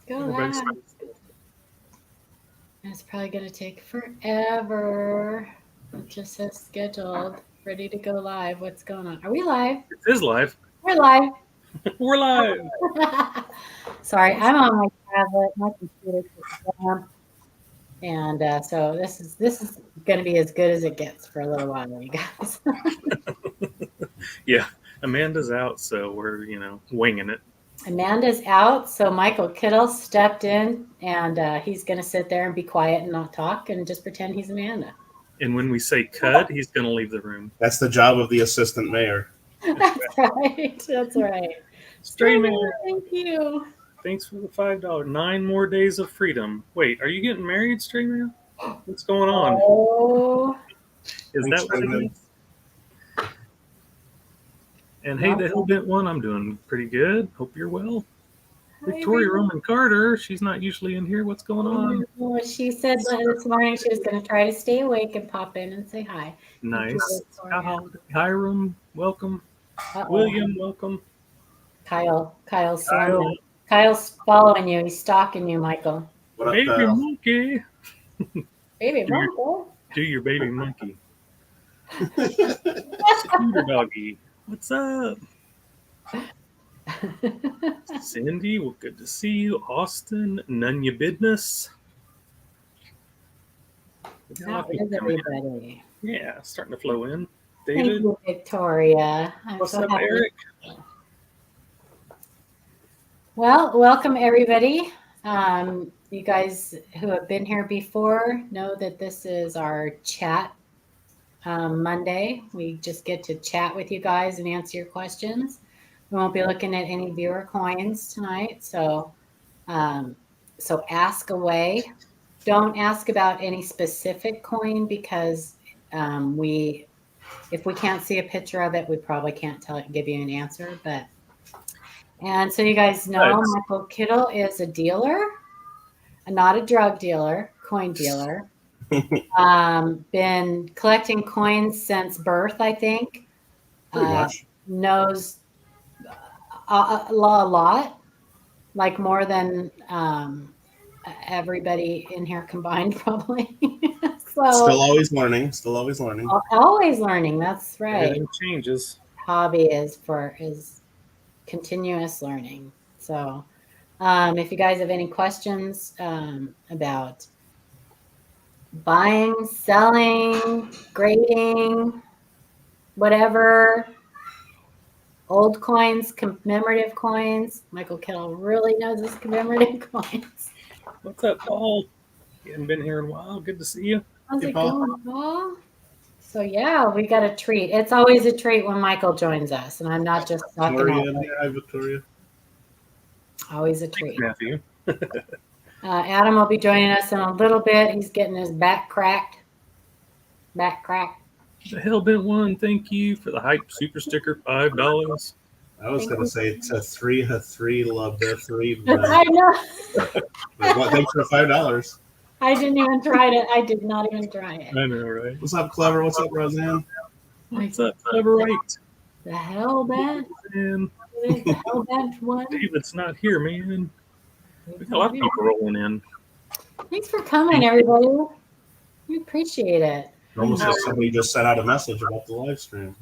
Go Everybody's live. It's probably going to take forever. It just says scheduled, ready to go live. What's going on? Are we live? It is live. We're live. We're live. Sorry, I'm on my tablet. My computer took down. And so this is going to be as good as it gets for a little while, you guys. Yeah, Amanda's out, so we're winging it. Amanda's out, so Michael Kittle stepped in, and he's going to sit there and be quiet and not talk and just pretend he's Amanda. And when we say cut, he's going to leave the room. That's the job of the assistant mayor. That's right. That's right. Stray man, Thank you. thanks for the $5. 9 more days of freedom. Wait, are you getting married, Stray man? What's going on? Oh, Is that what it is? And hey, the Hellbent one, I'm doing pretty good. Hope you're well. Victoria Roman Carter, she's not usually in here. What's going on? Well, she said this morning she was going to try to stay awake and pop in and say hi. Nice. Hiram, welcome. Uh-oh. William, welcome. Kyle's following you. He's stalking you, Michael. What up, Baby Kyle? monkey. Baby monkey. Do your baby monkey. Scooter doggy. What's up? Cindy, well, good to see you. Austin, none your business. How is everybody? Yeah, starting to flow in. Thank David. you, Victoria. What's up, Eric? Well, welcome everybody. You guys who have been here before know that this is our chat Monday. We just get to chat with you guys and answer your questions. We won't be looking at any viewer coins tonight, so ask away. Don't ask about any specific coin because if we can't see a picture of it, we probably can't give you an answer. And so you guys know Michael Kittle is a dealer, not a drug dealer, coin dealer. Been collecting coins since birth, I think. Pretty much. Knows a lot, like more than everybody in here combined, probably. So, still always learning. Always learning. That's right. Everything changes. Hobby is continuous learning. So, if you guys have any questions about buying, selling, grading, whatever, old coins, commemorative coins. Michael Kittle really knows his commemorative coins. What's up, Paul? You haven't been here in a while. Good to see you. How's it going, Paul? So yeah, we got a treat. It's always a treat when Michael joins us, and I'm not just talking about it. Hi, Victoria. Always a treat. Thanks, Matthew. Adam will be joining us in a little bit. He's getting his back cracked. The Hellbent one, thank you for the hype super sticker, $5. I was going to say it's a three, love the three. I know. Thanks for the $5. I didn't even try it. I did not even try it. I know, right? What's up, Clever? What's up, Roseanne? What's up, Clever? Right. The Hellbent? Man. The Hellbent one? David's not here, man. We got a lot of people rolling in. Thanks for coming, everybody. We appreciate it. Almost like somebody just sent out a message about the live stream.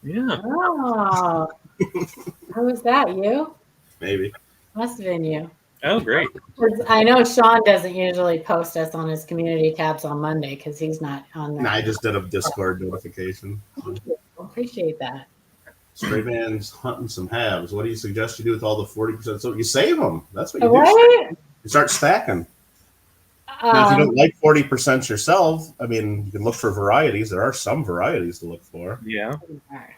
Yeah. Oh. Who was that? You? Maybe. Must have been you. Oh, great. I know Sean doesn't usually post us on his community tabs on Monday because he's not on there. Nah, I just did a Discord notification. Thank you. Appreciate that. Stray man's hunting some halves. What do you suggest you do with all the 40%? So you save them. That's what you do. You start stacking. Now, if you don't like 40% yourself, I mean, you can look for varieties. There are some varieties to look for. Yeah.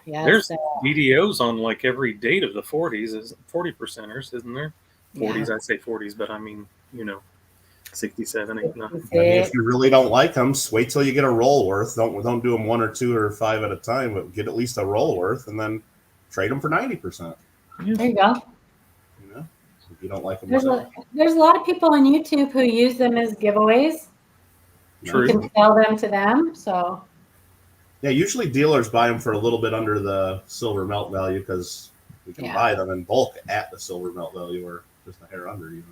There's videos on like every date of the 40s, 40%ers, isn't there? 40s, yeah. I say 40s, but I mean, 67, 8, 9. If you really don't like them, wait till you get a roll worth. Don't do them 1 or 2 or 5 at a time, but get at least a roll worth, and then trade them for 90%. Yeah. There you go. If you don't like them, there's a lot of people on YouTube who use them as giveaways. True. You can sell them to them. So. Yeah, usually dealers buy them for a little bit under the silver melt value because we can buy them in bulk at the silver melt value, or just a hair under even.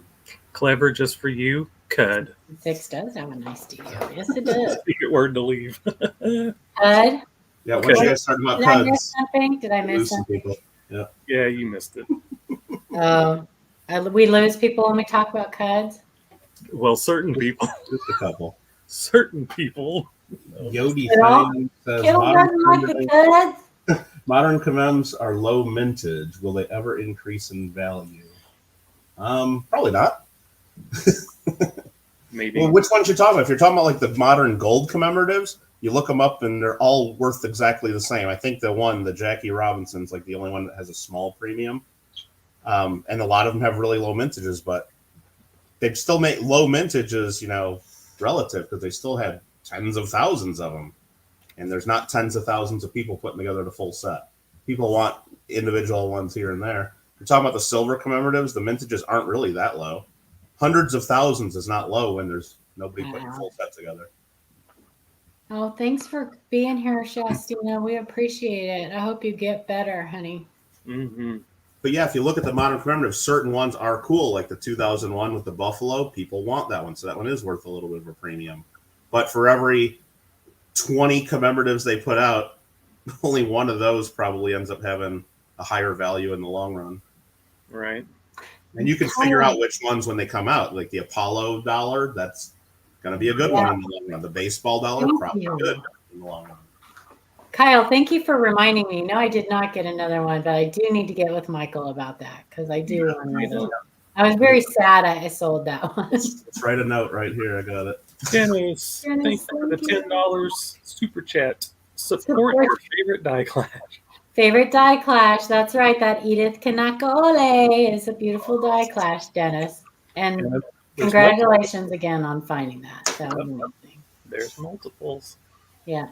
Clever just for you, Cud. 6 does have a nice DO. Yes, it does. Secret word to leave. Cud. Yeah, once you guys talking about Did I Cuds, miss something? Did I miss lose some something? people. Yeah. Yeah, you missed it. We lose people when we talk about Cuds? Well, certain people. Just a couple. Certain people. Yodi Kittle? Fang says Kittle doesn't like the Cuds? modern commems are low mintage. Will they ever increase in value? Probably not. Maybe. Well, which ones you're talking about? If you're talking about like the modern gold commemoratives, you look them up and they're all worth exactly the same. I think the Jackie Robinson's like the only one that has a small premium. And a lot of them have really low mintages, but they still make low mintages, relative because they still had tens of thousands of them. And there's not tens of thousands of people putting together the full set. People want individual ones here and there. If you're talking about the silver commemoratives, the mintages aren't really that low. Hundreds of thousands is not low when there's nobody putting a full set together. Oh, thanks for being here, Shastina. We appreciate it. I hope you get better, honey. Mm-hmm. But yeah, if you look at the modern commemoratives, certain ones are cool, like the 2001 with the buffalo. People want that one, so that one is worth a little bit of a premium. But for every 20 commemoratives they put out, only one of those probably ends up having a higher value in the long run. Right. And you can figure out which ones when they come out, like the Apollo dollar, that's going to be a good one in the long run. The baseball dollar, probably good in the long run. Kyle, thank you for reminding me. No, I did not get another one, but I do need to get with Michael about that because I do want another one. I was very sad I sold that one. Let's write a note right here. I got it. Dennis, thank you for the $10 super chat. Support your favorite die clash. Favorite die clash. That's right. That Edith Kanakaole is a beautiful die clash, Dennis. And congratulations again on finding that. That was amazing. There's multiples. Yeah.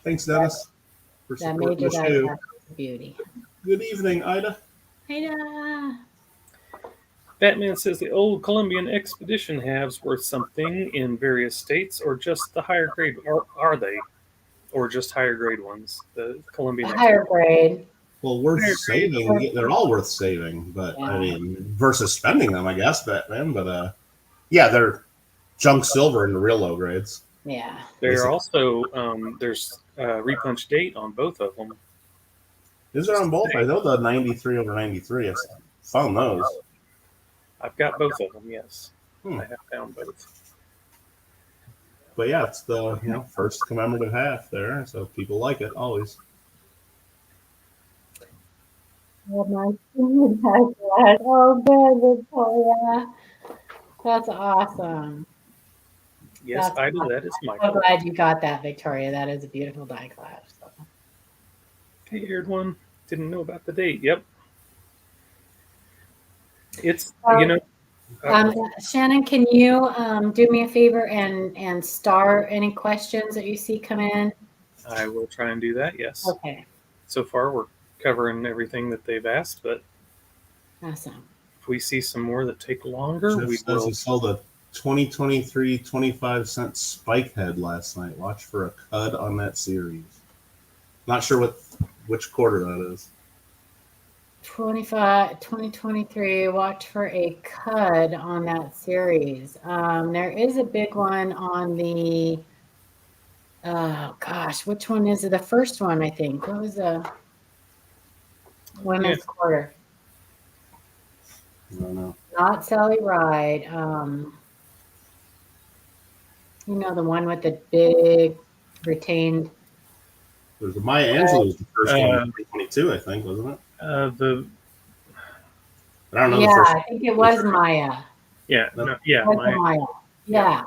Thanks, Dennis. That major die clash is a beauty. Good evening, Ida. Ida. Batman says the old Colombian expedition halves worth something in various states, or just the higher grade? Are they? Or just higher grade ones? The Colombian higher grade. Well, worth saving. They're all worth saving, but I mean, versus spending them, I guess, Batman. But yeah, they're junk silver in the real low grades. Yeah. They're also there's repunch date on both of them. Is there on both? I know the 93 over 93. I found those. I've got both of them. Yes, I have found both. But yeah, it's the first commemorative half there, so people like it always. Oh, good, Victoria. That's awesome. Yes, I do. That is my. I'm glad you got that, Victoria. That is a beautiful die clash. So. Hey, aired one. Didn't know about the date. Yep. It's Shannon, can you do me a favor and star any questions that you see come in? I will try and do that. Yes. Okay. So far, we're covering everything that they've asked, but awesome. If we see some more that take longer, Jeff says he sold a 2023 25-cent spike head last night. Watch for a cud on that series. Not sure which quarter that is. 2023, watch for a cud on that series. There is a big one on the, which one is it? The first one, I think. What was the women's quarter? I don't know. Not Sally Ride. The one with the big retained. There's the Maya Angelou was the first one in 2022, I think, wasn't it? I don't know. Yeah, I think it was Maya. Yeah, Maya. Yeah.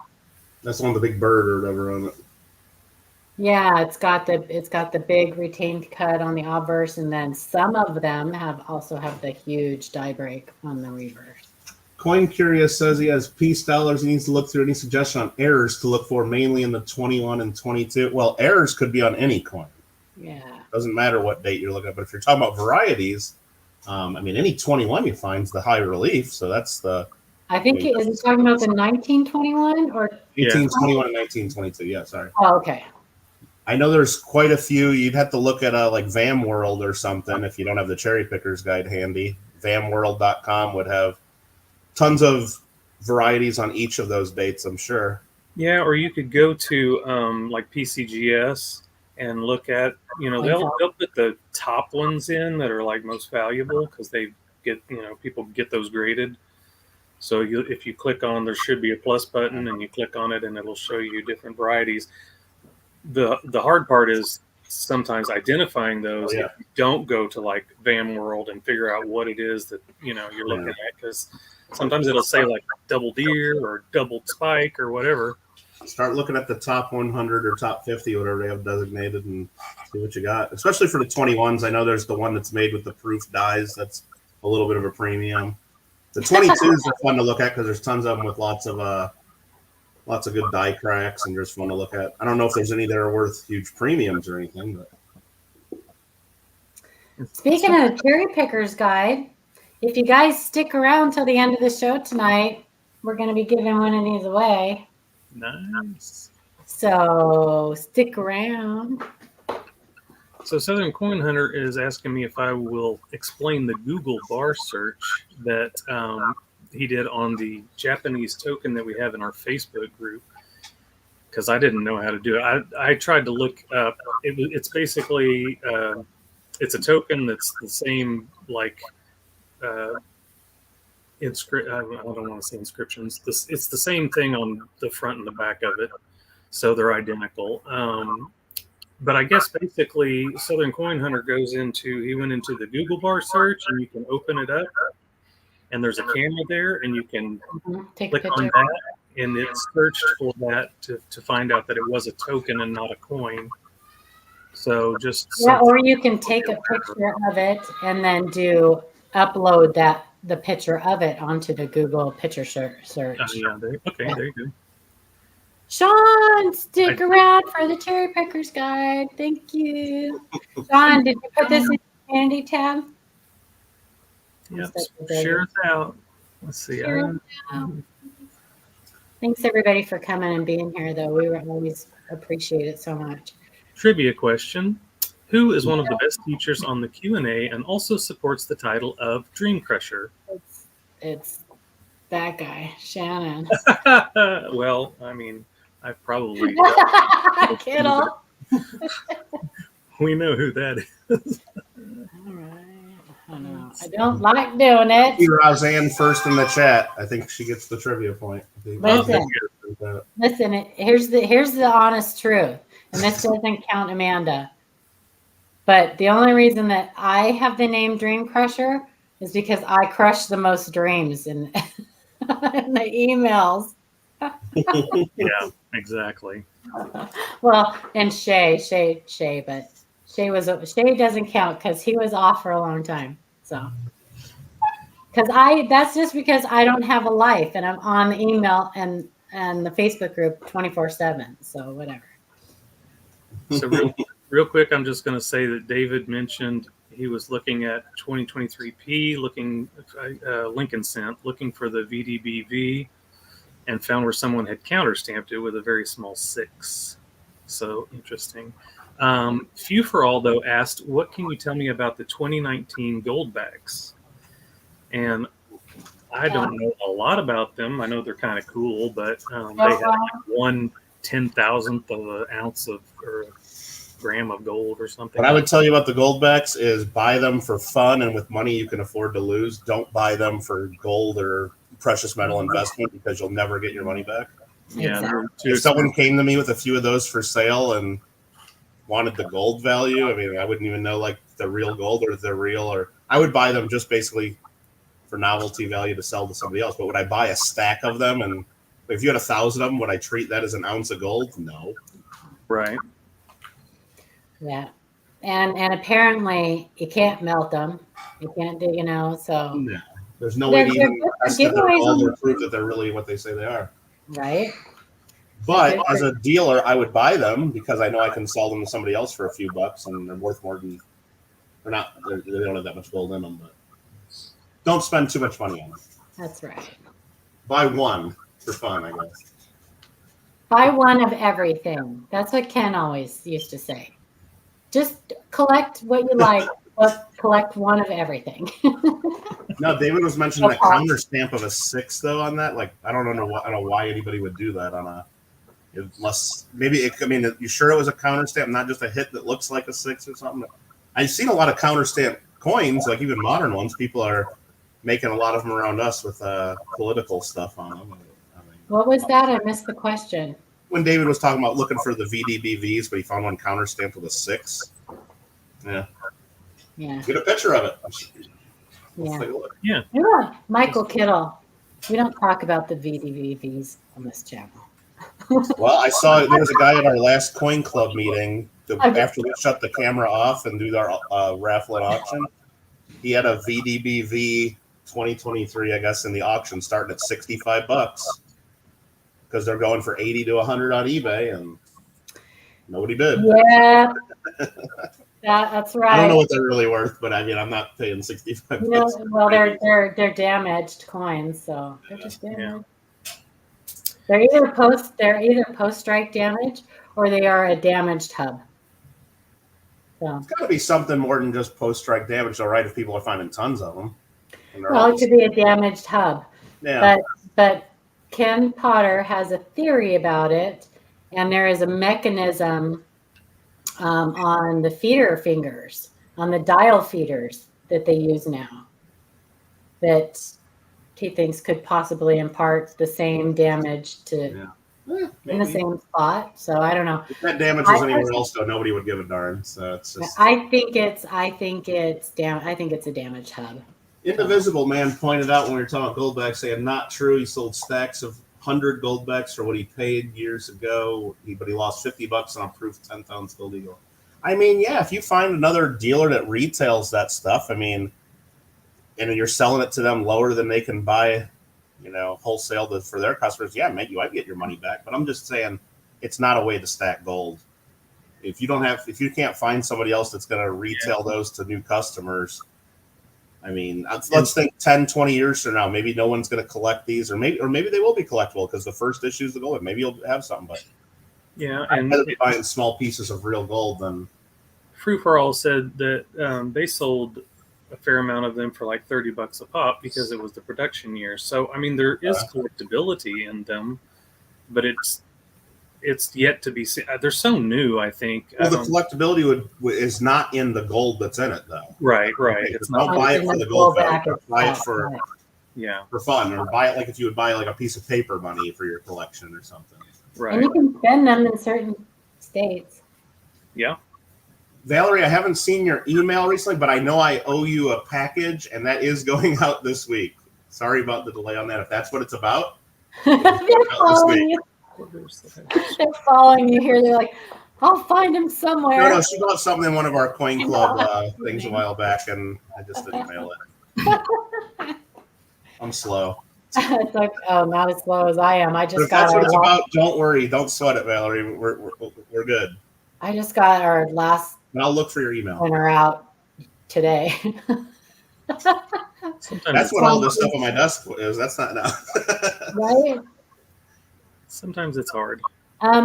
That's the one with the big bird or whatever on it. Yeah, it's got the big retained cut on the obverse, and then some of them also have the huge die break on the reverse. Coin Curious says he has piece dollars. He needs to look through any suggestion on errors to look for, mainly in the 21 and 22. Well, errors could be on any coin. Yeah. Doesn't matter what date you're looking at. But if you're talking about varieties, any 21 you find is the high relief. So that's the. I think is he talking about the 1921 or 1821 and 1922? Yeah, sorry. Oh, okay. I know there's quite a few. You'd have to look at like Vam World or something if you don't have the Cherry Pickers Guide handy. VamWorld.com would have tons of varieties on each of those dates, I'm sure. Yeah, or you could go to like PCGS and look at, they'll put the top ones in that are like most valuable because they get, people get those graded. So if you click on, there should be a plus button, and you click on it, and it'll show you different varieties. The hard part is sometimes identifying those. Oh, yeah. If you don't go to like Van World and figure out what it is that you're looking at, because sometimes it'll say like double deer or double spike or whatever. Start looking at the top 100 or top 50, whatever they have designated, and see what you got. Especially for the 21s. I know there's the one that's made with the proof dyes. That's a little bit of a premium. The 22s are fun to look at because there's tons of them with lots of good die cracks, and they're just fun to look at. I don't know if there's any that are worth huge premiums or anything. But speaking of cherry pickers guide, if you guys stick around till the end of the show tonight, we're going to be giving one of these away. Nice. So stick around. So Southern Coin Hunter is asking me if I will explain the Google bar search that he did on the Japanese token that we have in our Facebook group, because I didn't know how to do it. I tried to look up. It's basically it's a token that's the same like I don't want to say inscriptions. It's the same thing on the front and the back of it, so they're identical. But I guess basically Southern Coin Hunter he went into the Google bar search, and you can open it up, and there's a camera there, and you can click on that, and it searched for that to find out that it was a token and not a coin. So just or you can take a picture of it and then upload the picture of it onto the Google picture search. Yeah, there you go. Sean, stick around for the cherry pickers guide. Thank you. Sean, did you put this in the community tab? Yep, share it out. Let's see. Thanks everybody for coming and being here, though. We always appreciate it so much. Trivia question. Who is one of the best teachers on the Q&A and also supports the title of Dream Crusher? It's that guy, Shannon. Well, I mean, I've probably Kittle. We know who that is. All right. I know. I don't like doing it. Roseanne first in the chat. I think she gets the trivia point. Listen. Here's the honest truth, and this doesn't count Amanda. But the only reason that I have the name Dream Crusher is because I crush the most dreams in the emails. Yeah, exactly. Well, and Shay, but Shay doesn't count because he was off for a long time. So, that's just because I don't have a life and I'm on the email and the Facebook group 24/7. So whatever. So real quick, I'm just going to say that David mentioned he was looking at 2023P, Lincoln sent, looking for the VDBV, and found where someone had counter-stamped it with a very small 6. So interesting. Few for All, though, asked, what can you tell me about the 2019 goldbacks? And I don't know a lot about them. I know they're kind of cool, but they have like 1/10,000th of an ounce or a gram of gold or something. What I would tell you about the goldbacks is buy them for fun and with money you can afford to lose. Don't buy them for gold or precious metal investment because you'll never get your money back. Yeah. Exactly. If someone came to me with a few of those for sale and wanted the gold value, I mean, I wouldn't even know like the real gold or the real, or I would buy them just basically for novelty value to sell to somebody else. But would I buy a stack of them? And if you had 1,000 of them, would I treat that as an ounce of gold? No. Right. Yeah. And apparently you can't melt them. You can't do, so. No. There's no way to even test that they're gold or prove that they're really what they say they are. Right. But as a dealer, I would buy them because I know I can sell them to somebody else for a few bucks, and they're worth more than they don't have that much gold in them. But don't spend too much money on them. That's right. Buy one for fun, I guess. Buy one of everything. That's what Ken always used to say. Just collect what you like But collect one of everything. No, David was mentioning that counter stamp of a 6 though on that. Like I don't know why anybody would do that on a. Unless maybe you sure it was a counter stamp, not just a hit that looks like a 6 or something. I've seen a lot of counter stamp coins, like even modern ones. People are making a lot of them around us with political stuff on them. What was that? I missed the question. When David was talking about looking for the VDBVs, but he found one counter stamped with a 6. Yeah. Get a picture of it. Yeah. Michael Kittle. We don't talk about the VDBVs on this channel. Well, I saw there was a guy at our last coin club meeting after we shut the camera off and do our raffle and auction. He had a VDBV 2023, I guess, in the auction starting at $65 because they're going for 80 to 100 on eBay, and nobody bid. Yeah, that's right. I don't know what they're really worth, but I mean, I'm not paying $65. Well, they're damaged coins, so they're just damaged. Yeah. They're either post strike damage or they are a damaged hub. So it's got to be something more than just post strike damage, all right? If people are finding tons of them. Well, it could be a damaged hub. Yeah. But Ken Potter has a theory about it, and there is a mechanism on the feeder fingers, on the dial feeders that they use now, that he thinks could possibly impart the same damage to in the same spot. So I don't know. If that damage was anywhere else, though, nobody would give a darn. So it's just. I think it's a damaged hub. Indivisible Man pointed out when we were talking about goldbacks, saying not true. He sold stacks of 100 goldbacks for what he paid years ago, but he lost $50 on a proof 10-ounce gold eagle. I mean, yeah, if you find another dealer that retails that stuff, I mean, and you're selling it to them lower than they can buy, wholesale for their customers, yeah, mate, you might get your money back. But I'm just saying, it's not a way to stack gold. If you can't find somebody else that's going to retail those to new customers, I mean, let's think 10, 20 years from now, maybe no one's going to collect these, or maybe they will be collectible because the first issue is the gold. Maybe you'll have something, but I'd rather be buying small pieces of real gold than. Free for All said that they sold a fair amount of them for like $30 a pop because it was the production year. So I mean, there is collectability in them, but it's yet to be seen. They're so new, I think. Well, the collectability is not in the gold that's in it, though. Right. It's not buy it for the gold value. Buy it for fun, or buy it like if you would buy like a piece of paper money for your collection or something. Right. And you can spend them in certain states. Yeah. Valerie, I haven't seen your email recently, but I know I owe you a package, and that is going out this week. Sorry about the delay on that. If that's what it's about, They're following you here. They're like, I'll find him somewhere. No, she bought something in one of our coin club things a while back, and I just didn't mail it. I'm slow. It's like, not as slow as I am. I just if that's what it's about. Don't worry. Don't sweat it, Valerie. We're good. I just got our last. And I'll look for your email. Winner out today. That's what all this stuff on my desk is. That's not now. Right? Sometimes it's hard.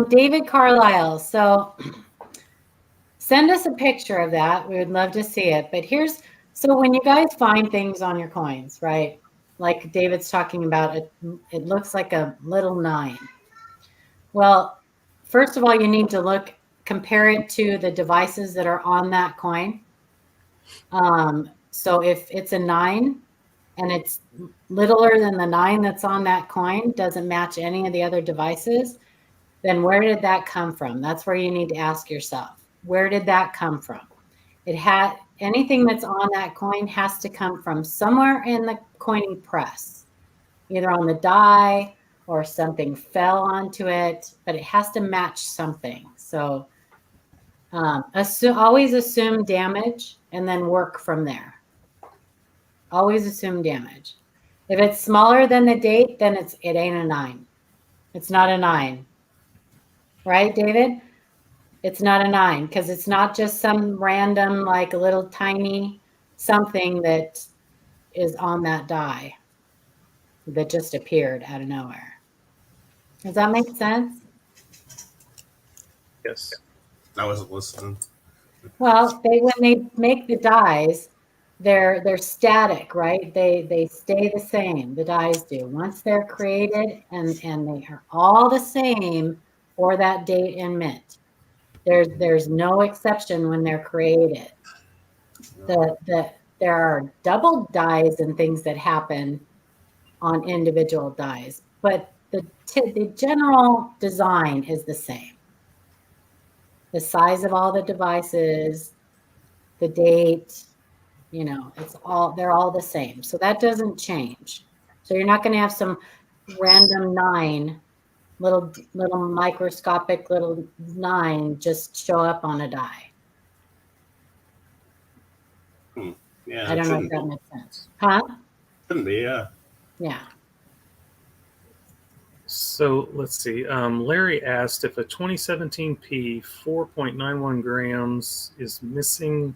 David Carlisle. So send us a picture of that. We would love to see it. But so when you guys find things on your coins, right? Like David's talking about, it looks like a little 9. Well, first of all, you need to compare it to the devices that are on that coin. So if it's a 9 and it's littler than the 9 that's on that coin, doesn't match any of the other devices, then where did that come from? That's where you need to ask yourself, where did that come from? Anything that's on that coin has to come from somewhere in the coining press, either on the die or something fell onto it, but it has to match something. So always assume damage and then work from there. Always assume damage. If it's smaller than the date, then it ain't a 9. It's not a 9. Right, David? It's not a 9 because it's not just some random, like a little tiny something that is on that die that just appeared out of nowhere. Does that make sense? Yes. I wasn't listening. Well, when they make the dies, they're static, right? They stay the same. The dies do. Once they're created and they are all the same for that date and mint. There's no exception when they're created. There are double dies and things that happen on individual dies, but the general design is the same. The size of all the devices, the date, they're all the same. So that doesn't change. So you're not going to have some random 9 little microscopic little 9 just show up on a die. Yeah, I don't know if that makes sense. Huh? Shouldn't be, yeah. Yeah. So let's see. Larry asked if a 2017 P 4.91 grams is missing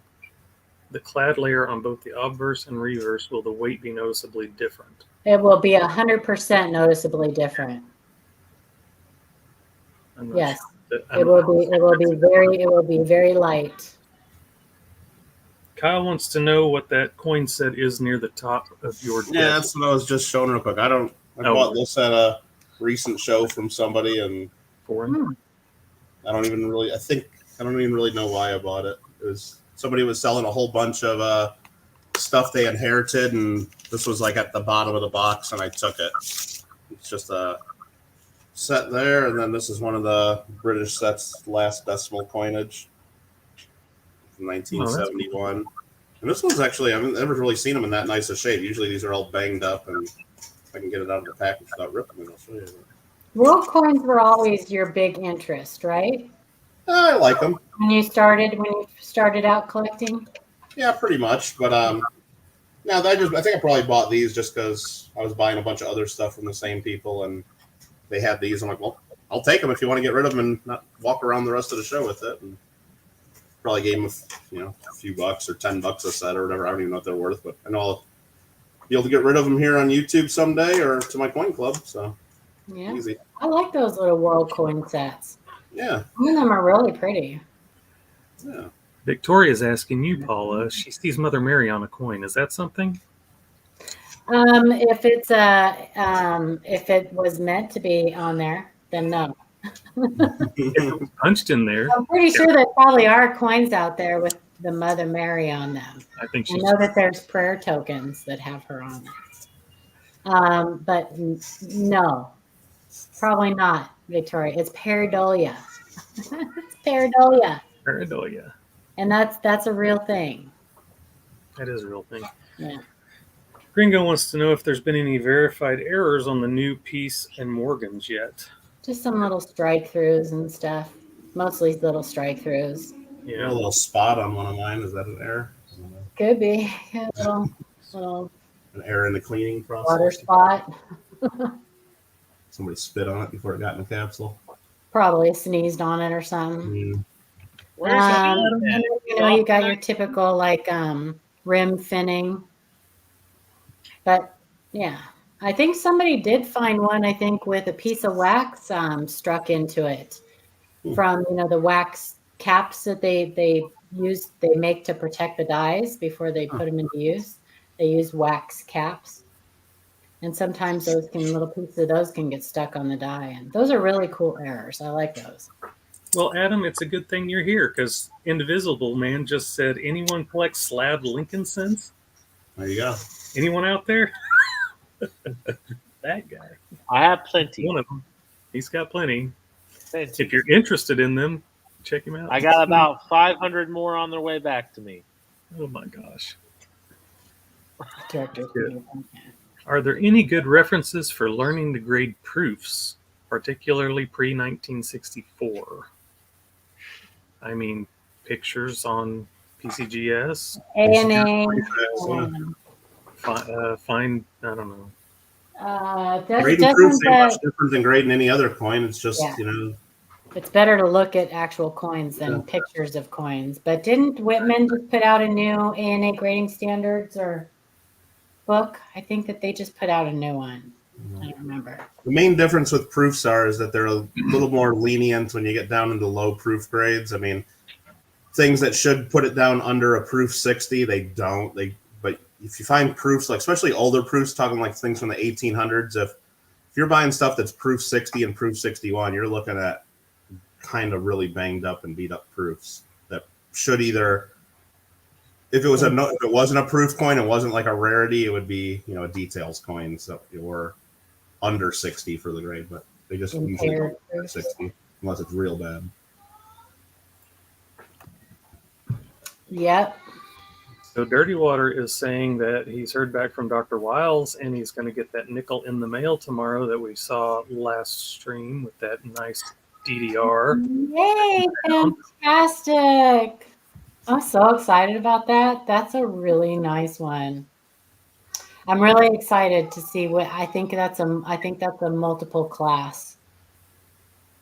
the clad layer on both the obverse and reverse. Will the weight be noticeably different? It will be 100% noticeably different. Yes, sure it will be very light. Kyle wants to know what that coin set is near the top of your deck. Yeah, that's what I was just showing real quick. I bought this at a recent show from somebody, and I don't even really know why I bought it. It was somebody was selling a whole bunch of stuff they inherited, and this was like at the bottom of the box, and I took it. It's just a set there, and then this is one of the British sets, last decimal coinage from 1971. And this one's actually, I've never really seen them in that nice a shape. Usually these are all banged up, and if I can get it out of the package without ripping it, I'll show you. World coins were always your big interest, right? I like them. When you started out collecting? Yeah, pretty much. But no, I think I probably bought these just because I was buying a bunch of other stuff from the same people, and they had these. I'm like, well, I'll take them if you want to get rid of them and not walk around the rest of the show with it. And probably gave them a few bucks or $10 a set or whatever. I don't even know what they're worth, but I know I'll be able to get rid of them here on YouTube someday or to my coin club. So yeah, easy. I like those little world coin sets. Yeah, some of them are really pretty. Yeah. Victoria's asking you, Paula. She sees Mother Mary on a coin. Is that something? If it was meant to be on there, then no. If it was punched in there. I'm pretty sure there probably are coins out there with the Mother Mary on them. I know that there's prayer tokens that have her on them. But no, probably not, Victoria. It's pareidolia. It's pareidolia. Pareidolia. And that's a real thing. That is a real thing. Yeah. Gringo wants to know if there's been any verified errors on the new Peace and Morgans yet. Just some little strike throughs and stuff. Mostly little strike throughs. Yeah, a little spot on one of mine. Is that an error? Could be. A little an error in the cleaning process. Water spot. Somebody spit on it before it got in the capsule. Probably sneezed on it or something. You got your typical rim thinning. But yeah, I think somebody did find one, I think, with a piece of wax struck into it from, the wax caps that they make to protect the dies before they put them into use. They use wax caps. And sometimes little pieces of those can get stuck on the die. And those are really cool errors. I like those. Well, Adam, it's a good thing you're here because Indivisible Man just said, anyone collect slab Lincoln cents? There you go. Anyone out there? That guy. I have plenty. One of them. He's got plenty. Plenty. If you're interested in them, check him out. I got about 500 more on their way back to me. Oh my gosh. Good. Are there any good references for learning to grade proofs, particularly pre-1964? I mean, pictures on PCGS. ANA. Find, I don't know. Grading proofs ain't much different than grading any other coin. It's just, It's better to look at actual coins than pictures of coins. But didn't Whitman just put out a new ANA grading standards or book? I think that they just put out a new one. I don't remember. The main difference with proofs is that they're a little more lenient when you get down into low proof grades. I mean, things that should put it down under a proof 60. They don't. But if you find proofs, like especially older proofs, talking like things from the 1800s, if you're buying stuff that's proof 60 and proof 61, you're looking at kind of really banged up and beat up proofs that should either, if it wasn't a proof coin, it wasn't like a rarity, it would be, a details coin, so or under 60 for the grade, but they just usually don't at 60 unless it's real bad. Yep. So Dirty Water is saying that he's heard back from Dr. Wiles and he's going to get that nickel in the mail tomorrow that we saw last stream with that nice DDR. Yay, fantastic. I'm so excited about that. That's a really nice one. I'm really excited to see what I think that's a multiple class.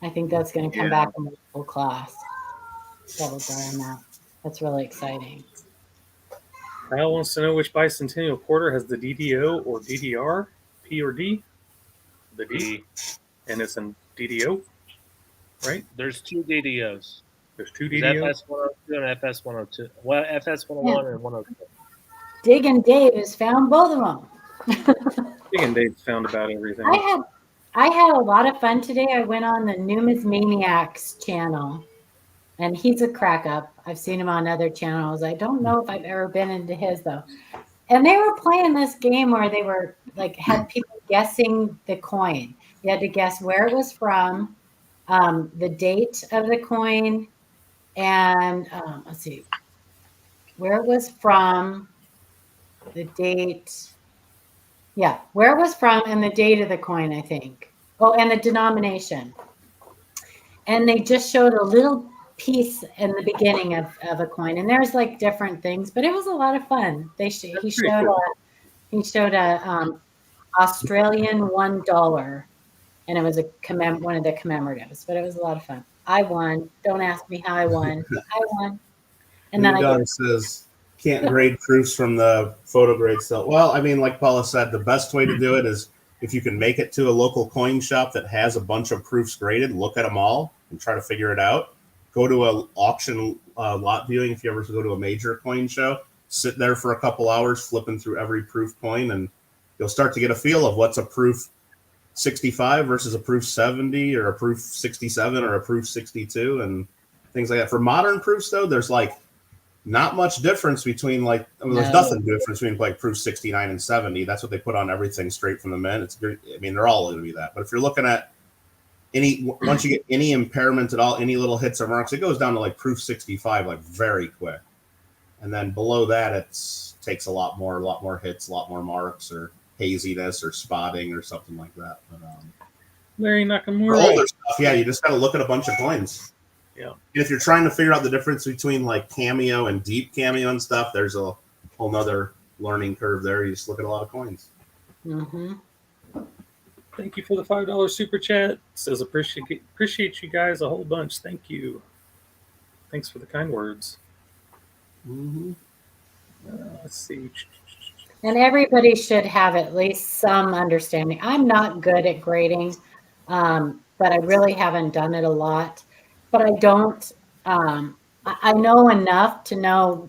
I think that's going to come back a multiple class. Double down that. That's really exciting. Kyle wants to know which bicentennial quarter has the DDO or DDR, P or D? The D. And it's in DDO, right? There's 2 DDOs. There's 2 DDOs? FS102 and FS102. Well, FS101 and 102. Dig and Dave has found both of them. Dig and Dave's found about everything. I had a lot of fun today. I went on the NumisMedia channel, and he's a crack up. I've seen him on other channels. I don't know if I've ever been into his though. And they were playing this game where they were like had people guessing the coin. You had to guess where it was from, the date of the coin, and let's see, where it was from, the date. Yeah, where it was from and the date of the coin, I think. Oh, and the denomination. And they just showed a little piece in the beginning of a coin, and there's like different things, but it was a lot of fun. He showed a Australian $1, and it was one of the commemoratives, but it was a lot of fun. I won. Don't ask me how I won. I won. And then Doug says can't grade proofs from the Photograde still. Well, I mean, like Paula said, the best way to do it is if you can make it to a local coin shop that has a bunch of proofs graded, look at them all and try to figure it out. Go to an auction lot viewing if you ever go to a major coin show. Sit there for a couple hours flipping through every proof coin, and you'll start to get a feel of what's a proof 65 versus a proof 70 or a proof 67 or a proof 62 and things like that. For modern proofs, though, there's like not much difference between there's nothing difference between like proof 69 and 70. That's what they put on everything straight from the mint. It's good. I mean, they're all going to be that. But if you're looking at once you get any impairment at all, any little hits or marks, it goes down to like proof 65, like very quick. And then below that, it takes a lot more hits, a lot more marks or haziness or spotting or something like that. But Larry Nakamura. For older stuff, yeah, you just got to look at a bunch of coins. Yeah. And if you're trying to figure out the difference between like cameo and deep cameo and stuff, there's a whole nother learning curve there. You just look at a lot of coins. Mm-hmm. Thank you for the $5 super chat. Says appreciate you guys a whole bunch. Thank you. Thanks for the kind words. Mm-hmm. Let's see. And everybody should have at least some understanding. I'm not good at grading, but I really haven't done it a lot. But I don't. I know enough to know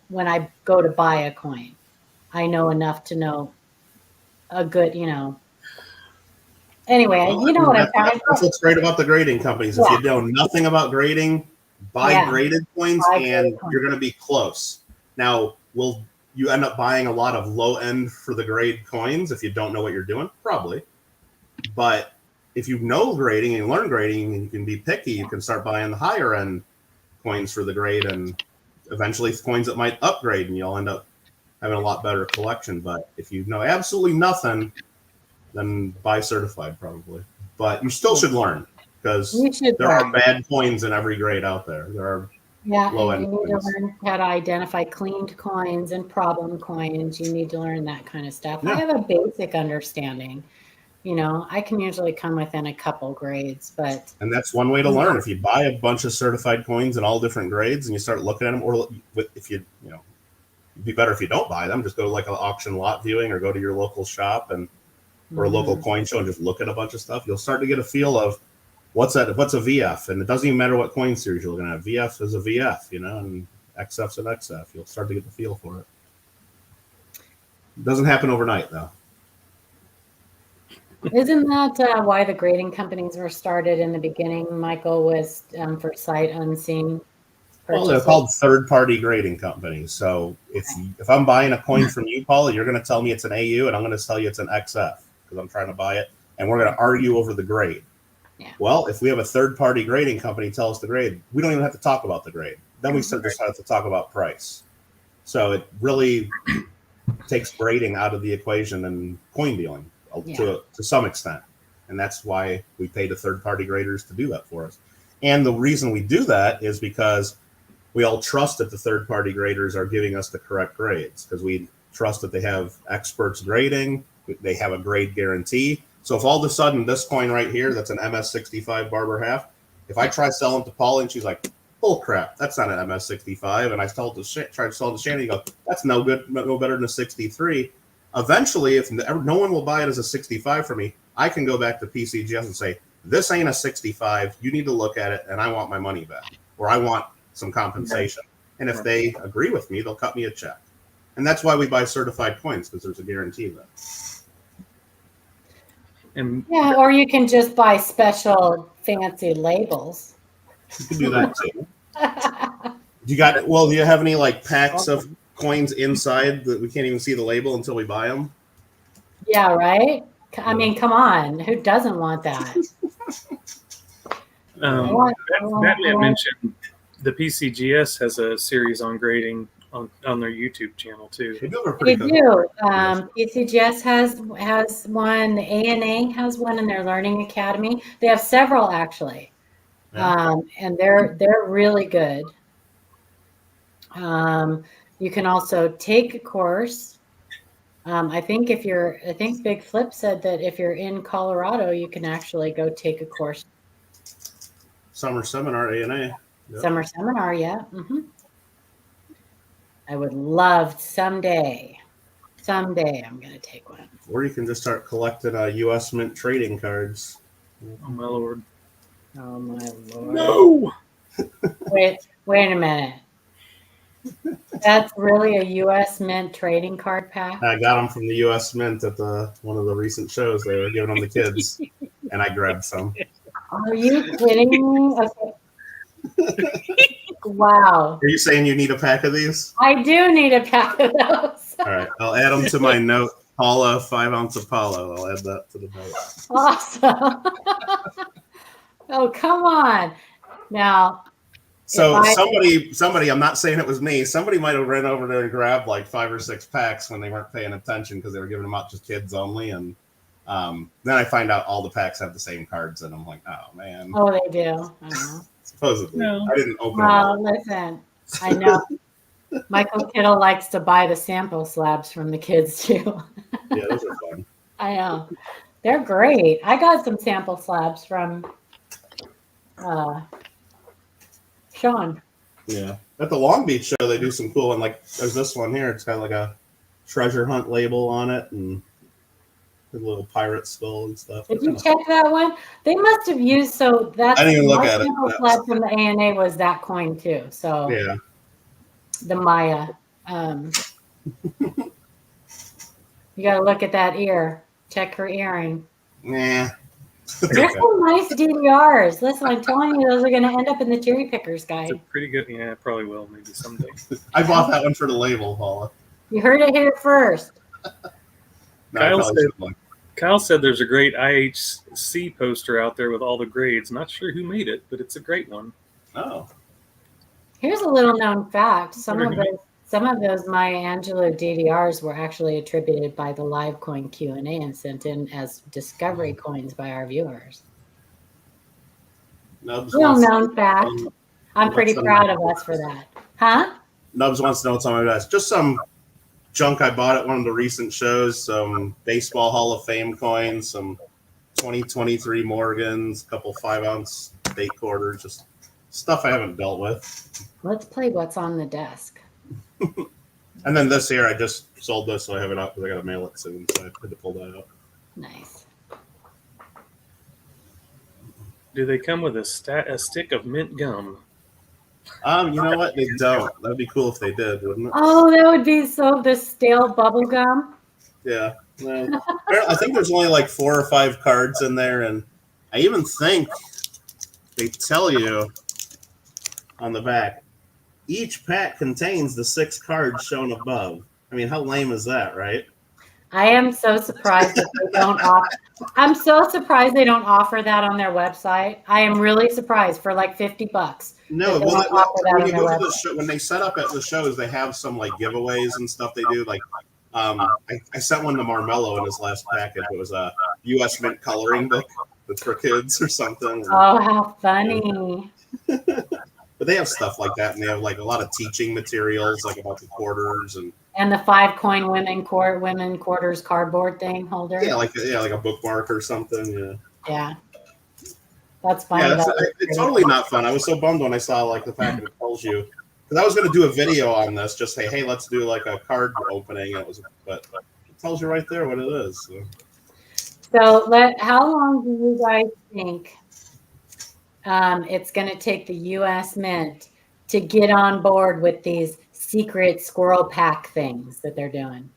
when I go to buy a coin. I know enough to know a good, Anyway, what I'm trying to say. That's what's great about the grading companies. If you know nothing about grading, buy graded coins, and you're going to be close. Now, will you end up buying a lot of low end for the grade coins if you don't know what you're doing? Probably. But if you know grading and you learn grading and you can be picky, you can start buying the higher end coins for the grade, and eventually coins that might upgrade, and you'll end up having a lot better collection. But if you know absolutely nothing, then buy certified probably. But you still should learn, because there are bad coins in every grade out there. There are low end coins. You need to learn how to identify cleaned coins and problem coins. You need to learn that kind of stuff. Yeah. I have a basic understanding. I can usually come within a couple grades, but and that's one way to learn. If you buy a bunch of certified coins in all different grades and you start looking at them, or if you it'd be better if you don't buy them. Just go to like an auction lot viewing, or go to your local shop or a local coin show and just look at a bunch of stuff. You'll start to get a feel of what's that? What's a VF? And it doesn't even matter what coin series you're looking at. VF is a VF, and XF's an XF. You'll start to get the feel for it. It doesn't happen overnight, though. Isn't that why the grading companies were started in the beginning, Michael, was for sight unseen purchases? Well, they're called third-party grading companies. So if I'm buying a coin from you, Paula, you're going to tell me it's an AU, and I'm going to tell you it's an XF because I'm trying to buy it, and we're going to argue over the grade. Yeah. Well, if we have a third-party grading company tell us the grade, we don't even have to talk about the grade. Then we just have to talk about price. So it really takes grading out of the equation and coin dealing to some extent. And that's why we pay the third-party graders to do that for us. And the reason we do that is because we all trust that the third-party graders are giving us the correct grades, because we trust that they have experts grading, they have a grade guarantee. So if all of a sudden this coin right here, that's an MS65 Barber half, if I try selling to Paula and she's like, "Bull crap, that's not an MS65," and I try to sell it to Shannon, you go, "That's no good, no better than a 63." Eventually, if no one will buy it as a 65 for me, I can go back to PCGS and say, "This ain't a 65. You need to look at it, and I want my money back, or I want some compensation." And if they agree with me, they'll cut me a check. And that's why we buy certified coins, because there's a guarantee there. Yeah, or you can just buy special fancy labels. You can do that too. Do you have any like packs of coins inside that we can't even see the label until we buy them? Yeah, right? I mean, come on. Who doesn't want that? Batman mentioned the PCGS has a series on grading on their YouTube channel too. They do. PCGS has one. The ANA has one in their Learning Academy. They have several actually, and they're really good. You can also take a course. I think Big Flip said that if you're in Colorado, you can actually go take a course. Summer seminar, ANA. Yep. Summer seminar, yeah. Mm-hmm. I would love someday I'm going to take one. Or you can just start collecting U.S. Mint trading cards. Oh, my Lord. Oh, my Lord. No! Wait a minute. That's really a U.S. Mint trading card pack? I got them from the U.S. Mint at one of the recent shows. They were giving them to kids, and I grabbed some. Are you kidding me? Okay. Wow. Are you saying you need a pack of these? I do need a pack of those. All right. I'll add them to my note. Paula, 5 ounce Apollo. I'll add that to the note. Awesome. Oh, come on. Now. So somebody, I'm not saying it was me. Somebody might have ran over there and grabbed like 5 or 6 packs when they weren't paying attention because they were giving them out to kids only. And then I find out all the packs have the same cards in them. Like, oh, man. Oh, they do. Oh. Supposedly. No. I didn't open them. Well, listen, I know Michael Kittle likes to buy the sample slabs from the kids too. Yeah, those are fun. I know. They're great. I got some sample slabs from Sean. Yeah. At the Long Beach show, they do some cool one. Like, there's this one here. It's got like a treasure hunt label on it and a little pirate skull and stuff. Did you check that one? They must have used, so that's I didn't even look at it. sample slab from the ANA was that coin too. So yeah. The Maya. You got to look at that ear. Check her earring. Yeah. There's some nice DVRs. Listen, I'm telling you, those are going to end up in the cherry pickers guide. It's pretty good. Yeah, it probably will. Maybe someday. I bought that one for the label, Paula. You heard it here first. No, Kyle said there's a great IHC poster out there with all the grades. Not sure who made it, but it's a great one. Oh. Here's a little known fact. Some of those Maya Angelou DVRs were actually attributed by the live coin Q&A and sent in as discovery coins by our viewers. Real known fact. I'm pretty proud of us for that. Huh? Nubs wants to know what's on my desk. Just some junk I bought at one of the recent shows, some Baseball Hall of Fame coins, some 2023 Morgans, a couple 5 ounce date quarters, just stuff I haven't dealt with. Let's play what's on the desk. And then this here, I just sold this, so I have it out because I got to mail it soon, so I had to pull that out. Nice. Do they come with a stick of mint gum? You know what? They don't. That'd be cool if they did, wouldn't it? Oh, that would be the stale bubble gum. Yeah. Well, I think there's only like 4 or 5 cards in there, and I even think they tell you on the back, each pack contains the 6 cards shown above. I mean, how lame is that, right? I am so surprised that they don't offer. I'm so surprised they don't offer that on their website. I am really surprised for like $50. No, well, when you go to the show, when they set up at the shows, they have some like giveaways and stuff they do. Like, I sent one to Marmello in his last package. It was a U.S. Mint coloring book that's for kids or something. Oh, how funny! But they have stuff like that, and they have like a lot of teaching materials, like about the quarters and the 5-coin women quarters cardboard thing holder. Yeah, like a bookmark or something. Yeah. That's fun. Yeah, it's totally not fun. I was so bummed when I saw like the fact that it tells you, because I was going to do a video on this, just say, hey, let's do like a card opening. But it tells you right there what it is. So how long do you guys think it's going to take the U.S. Mint to get on board with these secret squirrel pack things that they're doing?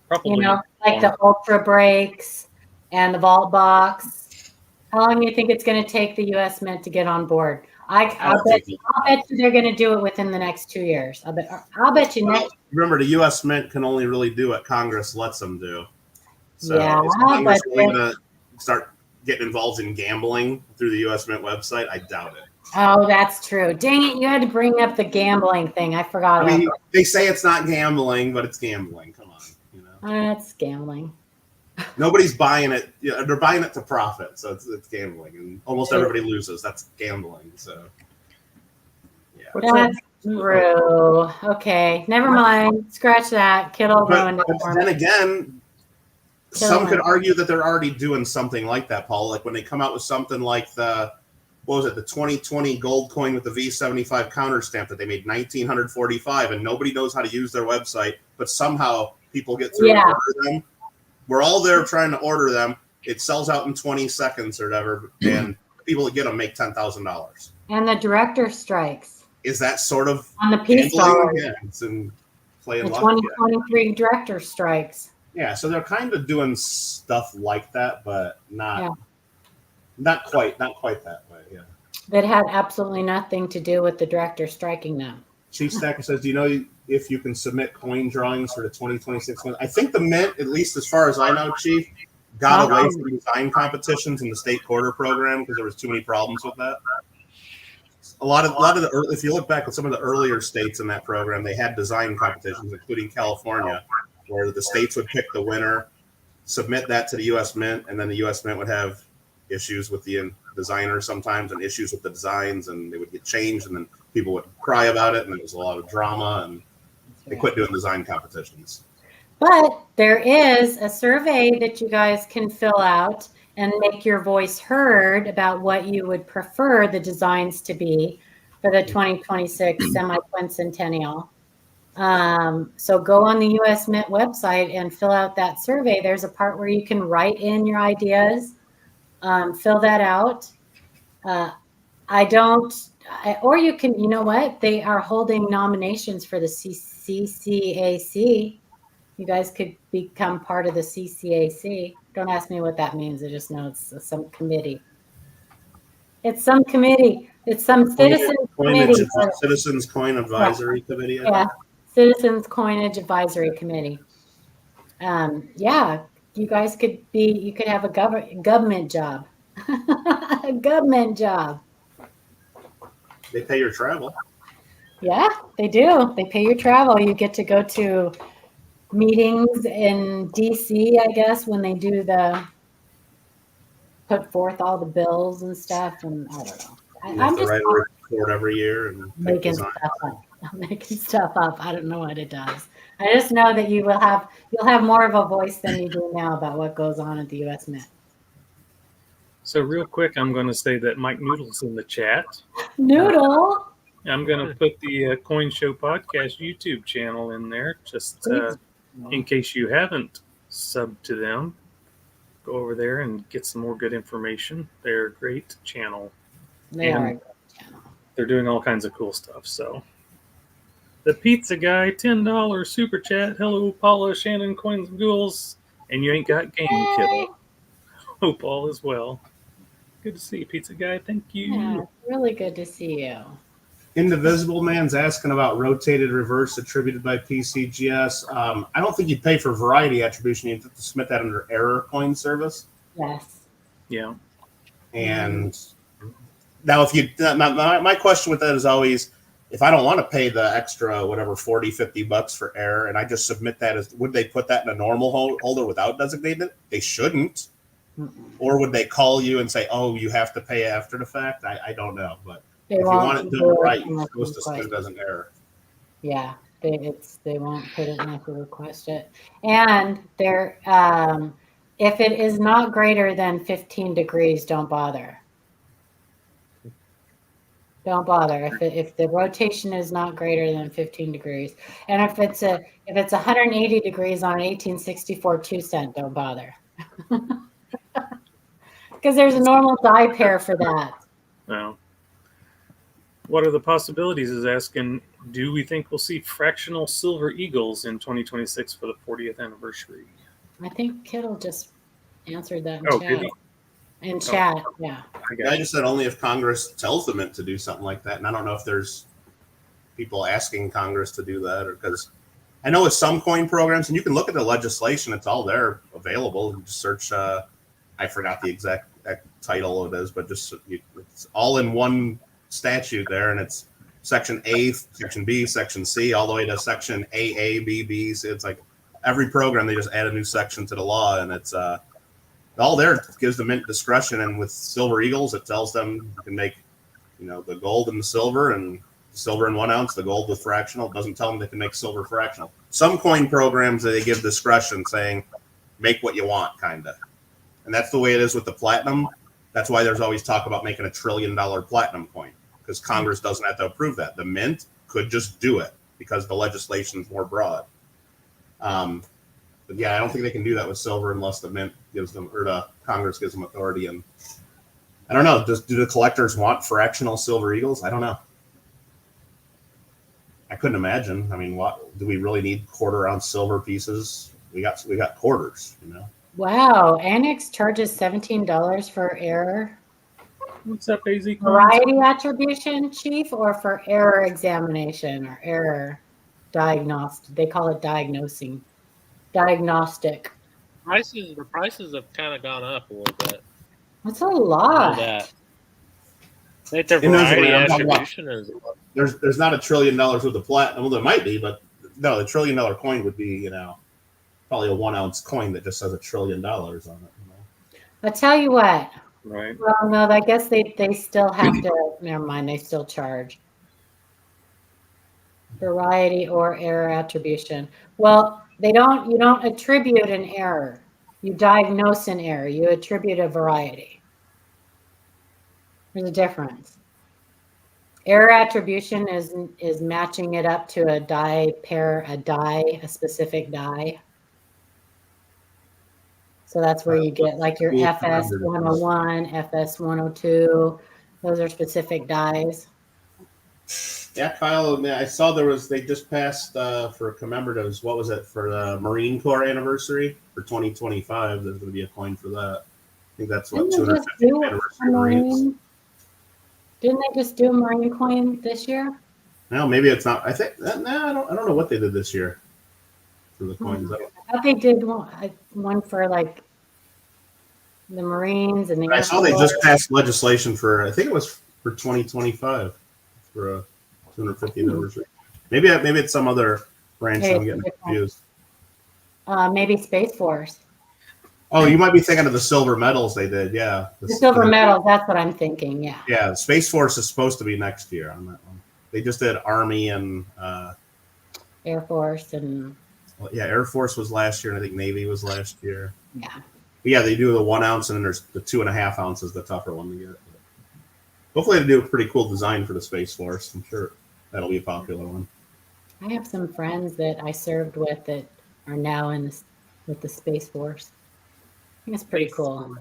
Probably. Like the Ultra Breaks and the Vault Box. How long do you think it's going to take the U.S. Mint to get on board? I'll bet you they're going to do it within the next 2 years. I'll bet you next. Remember, the U.S. Mint can only really do what Congress lets them do. So yeah, is Congress really going to start getting involved in gambling through the U.S. Mint website? I doubt it. Oh, that's true. Dang it, you had to bring up the gambling thing. I forgot. I mean, they say it's not gambling, but it's gambling. Come on, It's gambling. Nobody's buying it. They're buying it to profit, so it's gambling, and almost everybody loses. That's gambling. So, yeah, that's true. Okay, never mind. Scratch that. Kittle ruined it for me. Then again, some could argue that they're already doing something like that, Paul. Like when they come out with something like the 2020 gold coin with the V75 counter stamp that they made 1945, and nobody knows how to use their website, but somehow people get through and order them. We're all there trying to order them. It sells out in 20 seconds or whatever, and people that get them make $10,000. And the director strikes. Is that sort of on the Peace Dollar? Yeah, it's in playing the 2023 director strikes. Yeah, so they're kind of doing stuff like that, but not quite that way. Yeah. That had absolutely nothing to do with the director striking them. Chief Stacker says, do you know if you can submit coin drawings for the 2026 one? I think the Mint, at least as far as I know, Chief, got away from design competitions in the state quarter program because there was too many problems with that. A lot of the early, if you look back at some of the earlier states in that program, they had design competitions, including California, where the states would pick the winner, submit that to the U.S. Mint, and then the U.S. Mint would have issues with the designer sometimes and issues with the designs, and they would get changed, and then people would cry about it, and there was a lot of drama, and they quit doing design competitions. But there is a survey that you guys can fill out and make your voice heard about what you would prefer the designs to be for the 2026 semi-quincentennial. So go on the U.S. Mint website and fill out that survey. There's a part where you can write in your ideas, fill that out. Or you can, you know what? They are holding nominations for the CCAC. You guys could become part of the CCAC. Don't ask me what that means. I just know it's some committee. It's some committee. It's some citizens committee. Citizens Coin Advisory Committee. Yeah, Citizens Coinage Advisory Committee. Yeah, you guys could be. You could have a government job. A government job. They pay your travel. Yeah, they do. They pay your travel. You get to go to meetings in DC, I guess, when they do put forth all the bills and stuff. And I don't know. I'm just write a report every year and making stuff up. I'm making stuff up. I don't know what it does. I just know that you'll have more of a voice than you do now about what goes on at the U.S. Mint. So real quick, I'm going to say that Mike Noodle's in the chat. Noodle. I'm going to put the Coin Show Podcast YouTube channel in there, just in case you haven't subbed to them. go over there and get some more good information. They're a great channel. They And are a good channel. they're doing all kinds of cool stuff. So the pizza guy, $10 super chat. Hello, Paula, Shannon, Coins and Ghouls. And you ain't got game, Yay! kiddo. Hope all is well. Good to see you, pizza guy. Thank you. Yeah, it's really good to see you. Indivisible Man's asking about rotated reverse attributed by PCGS. I don't think you'd pay for variety attribution. You'd have to submit that under error coin service. Yes. Yeah. And now, if you, my question with that is always, if I don't want to pay the extra, whatever, $40-$50 for error, and I just submit that as, would they put that in a normal holder without designating it? They shouldn't. Or would they call you and say, oh, you have to pay after the fact? I don't know. But if you want it done right, you're supposed to submit it as an error. Yeah, they won't put it unless you request it. And they're if it is not greater than 15 degrees, don't bother. Don't bother if the rotation is not greater than 15 degrees. And if it's 180 degrees on an 1864 2-cent, don't bother. Because there's a normal die pair for that. Well, what are the possibilities is asking, do we think we'll see fractional silver eagles in 2026 for the 40th anniversary? I think Kittle just answered that in Oh, chat. did he? In chat, yeah. I just said only if Congress tells them to do something like that. And I don't know if there's people asking Congress to do that, or because I know with some coin programs, and you can look at the legislation, it's all there available. You just search, I forgot the exact title it is, but just it's all in one statute there, and it's section A, section B, section C, all the way to section AA, BB. So it's like every program, they just add a new section to the law, and it's all there. It gives the mint discretion. And with silver eagles, it tells them you can make, the gold and the silver, and silver in 1 ounce, the gold with fractional. It doesn't tell them they can make silver fractional. Some coin programs, they give discretion, saying make what you want, kind of. And that's the way it is with the platinum. That's why there's always talk about making $1 trillion platinum coin, because Congress doesn't have to approve that. The mint could just do it because the legislation is more broad. But yeah, I don't think they can do that with silver unless the mint gives them, or the Congress gives them authority. And I don't know. Do the collectors want fractional silver eagles? I don't know. I couldn't imagine. I mean, what do we really need 1/4 ounce silver pieces? We got quarters, Wow, Annex charges $17 for error. What's up, AZ? Variety attribution, Chief, or for error examination or error diagnostic? They call it diagnostic. The prices have kind of gone up a little bit. That's a lot. I think their variety attribution is. There's not $1 trillion with the platinum. Well, there might be, but no, the $1 trillion coin would be, probably a 1 ounce coin that just has $1 trillion on it. I'll tell you what. Right. Well, no, I guess they still have to. Never mind, they still charge. Variety or error attribution. Well, you don't attribute an error. You diagnose an error. You attribute a variety. There's a difference. Error attribution is matching it up to a die pair, a specific die. So that's where you get like your FS 101, FS 102. Those are specific dies. Yeah, Kyle, I saw they just passed for commemoratives. What was it for the Marine Corps anniversary for 2025? There's going to be a coin for that. I think that's what 250th anniversary Marines. Didn't they just do a Marine coin this year? No, maybe it's not. I think I don't know what they did this year for the coins. I thought they did one for like the Marines and the. I saw they just passed legislation for. I think it was for 2025 for a 250th anniversary. Maybe it's some other branch that I'm getting confused. Maybe Space Force. Oh, you might be thinking of the silver medals they did. Yeah, the silver medals. That's what I'm thinking. Yeah. Yeah, Space Force is supposed to be next year on that one. They just did Army and Air Force and. Well, yeah, Air Force was last year, and I think Navy was last year. Yeah. But yeah, they do the 1 ounce, and then there's the 2.5 ounces, the tougher one to get. Hopefully, they do a pretty cool design for the Space Force. I'm sure that'll be a popular one. I have some friends that I served with that are now with the Space Force. think it's pretty cool.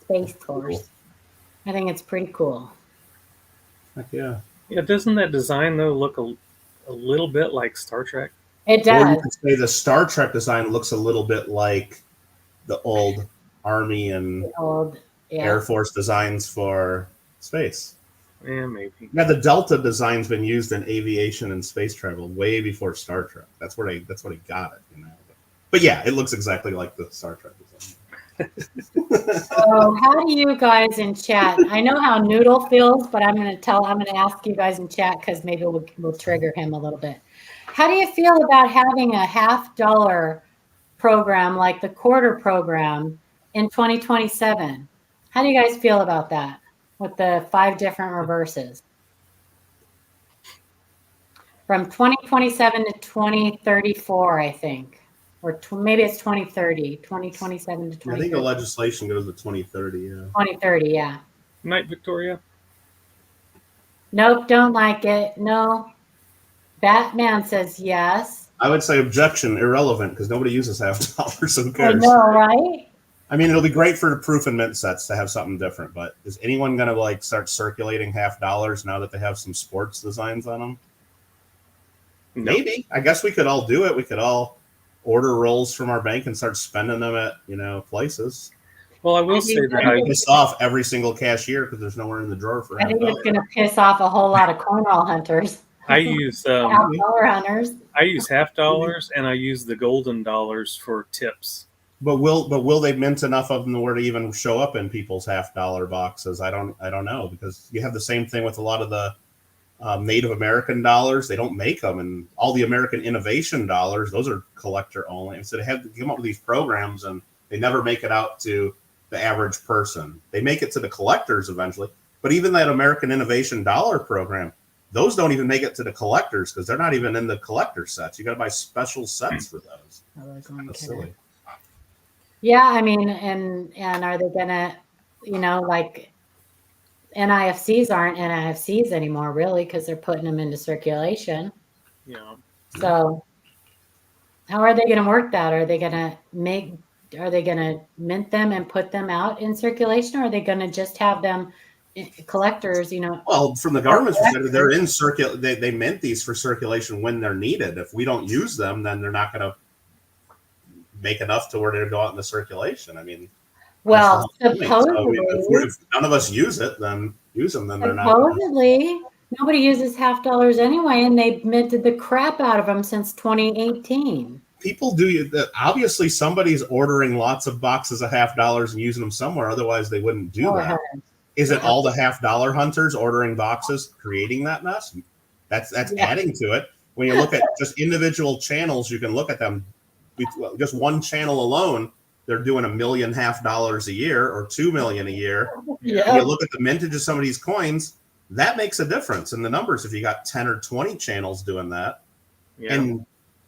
Space Force. I think it's pretty cool. Heck yeah. Yeah, doesn't that design though look a little bit like Star Trek? It Or does. you could say the Star Trek design looks a little bit like the old Army and Air Force designs for space. Yeah, maybe. Yeah, the Delta design's been used in aviation and space travel way before Star Trek. That's where they got it, you know. But yeah, it looks exactly like the Star Trek design. So how do you guys in chat? I know how Noodle feels, but I'm going to ask you guys in chat because maybe we'll trigger him a little bit. How do you feel about having a $50 program like the quarter program in 2027? How do you guys feel about that with the 5 different reverses? From 2027 to 2034, I think. Or maybe it's 2030, 2027 to 2030. I think the legislation goes to 2030, yeah. 2030, yeah. Night, Victoria? Nope, don't like it. No. Batman says yes. I would say objection, irrelevant, because nobody uses $50, so who cares? I know, right? I mean, it'll be great for the proof and mint sets to have something different, but is anyone going to like start circulating $50 now that they have some sports designs on them? Nope. Maybe. I guess we could all do it. We could all order rolls from our bank and start spending them at, you know, places. Well, I will say that I piss off every single cashier because there's nowhere in the drawer for I think it's going to piss off a whole lot of coin roll hunters. I use $50 hunters. I use $50 and I use the golden dollars for tips. But will they mint enough of them where to even show up in people's $50 boxes? I don't know, because you have the same thing with a lot of the Native American dollars. They don't make them, and all the American innovation dollars, those are collector only. So they have to come up with these programs, and they never make it out to the average person. They make it to the collectors eventually, but even that American innovation dollar program, those don't even make it to the collectors because they're not even in the collector sets. You got to buy special sets for those. That's silly. Yeah, I mean, and are they gonna, you know, like NIFCs aren't NIFCs anymore, really, because they're putting them into circulation. Yeah. So how are they going to work that? Are they going to mint them and put them out in circulation, or are they going to just have them collectors, you know? Well, from the government's perspective, they're in they mint these for circulation when they're needed. If we don't use them, then they're not going to make enough to where they go out in the circulation. I mean, well, supposedly, if none of us use it, then use them. Then they're not. Supposedly, nobody uses $50 anyway, and they've minted the crap out of them since 2018. People do. Obviously, somebody's ordering lots of boxes of $50 and using them somewhere. Otherwise, they wouldn't do that. Is it all the $50 hunters ordering boxes creating that mess? That's adding to it. When you look at just individual channels, you can look at them. Just one channel alone, they're doing $1.5 million a year or $2 million a year. Yeah. And you look at the mintage of some of these coins, that makes a difference in the numbers if you got 10 or 20 channels doing that. Yeah.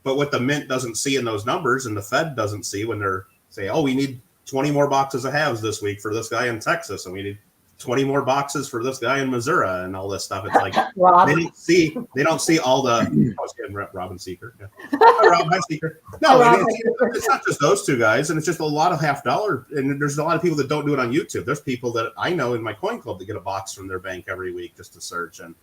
But what the mint doesn't see in those numbers and the Fed doesn't see when they're saying, oh, we need 20 more boxes of halves this week for this guy in Texas, and we need 20 more boxes for this guy in Missouri and all this stuff. It's like they don't see all the I was getting Robin Seeker. Yeah. Hi, Rob. Hi, Seeker. No, it's not just those two guys, and it's just a lot of $50. And there's a lot of people that don't do it on YouTube. There's people that I know in my coin club that get a box from their bank every week just to search, and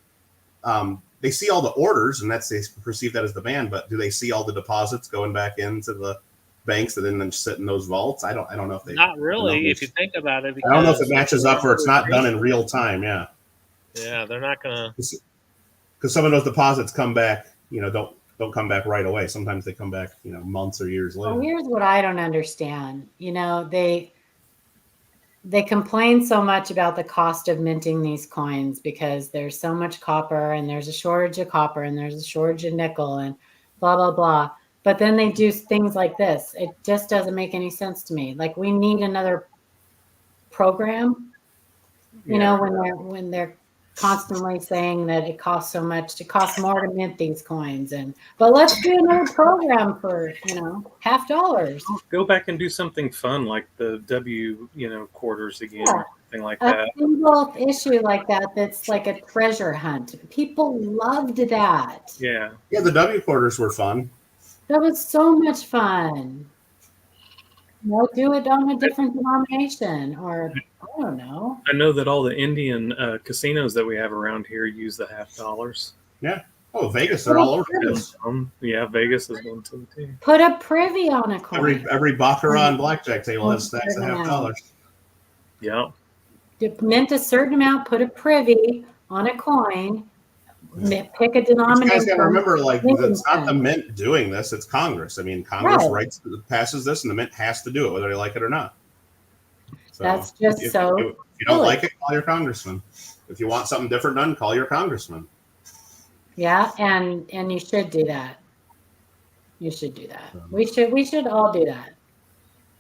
they see all the orders, and they perceive that as demand. But do they see all the deposits going back into the banks that then sit in those vaults? I don't know if they. Not really, if you think about it. I don't know if it matches up where it's not done in real time. Yeah. Yeah, they're not gonna. Because some of those deposits come back, don't come back right away. Sometimes they come back, months or years later. Well, here's what I don't understand. They complain so much about the cost of minting these coins because there's so much copper, and there's a shortage of copper, and there's a shortage of nickel, and blah blah blah. But then they do things like this. It just doesn't make any sense to me. Like, we need another program, when they're constantly saying that it costs so much. It costs more to mint these coins, but let's do another program for $50. Go back and do something fun like the W quarters again, or something like that. A single issue like that's like a treasure hunt. People loved that. Yeah. Yeah, the W quarters were fun. That was so much fun. No, do it on a different denomination, or I don't know. I know that all the Indian casinos that we have around here use the $half. Yeah. Oh, Vegas, they're all over this. Yeah, Vegas is one too. Put a privy on a coin. Every baccarat and blackjack table has stacks of $half. Yeah. Mint a certain amount, put a privy on a coin, pick a denomination. You guys got to remember, like, it's not the mint doing this; it's Congress. I mean, Congress passes this, and the mint has to do it, whether they like it or not. So that's just if you don't like it, call your congressman. If you want something different done, call your congressman. Yeah, and you should do that. You should do that. We should all do that.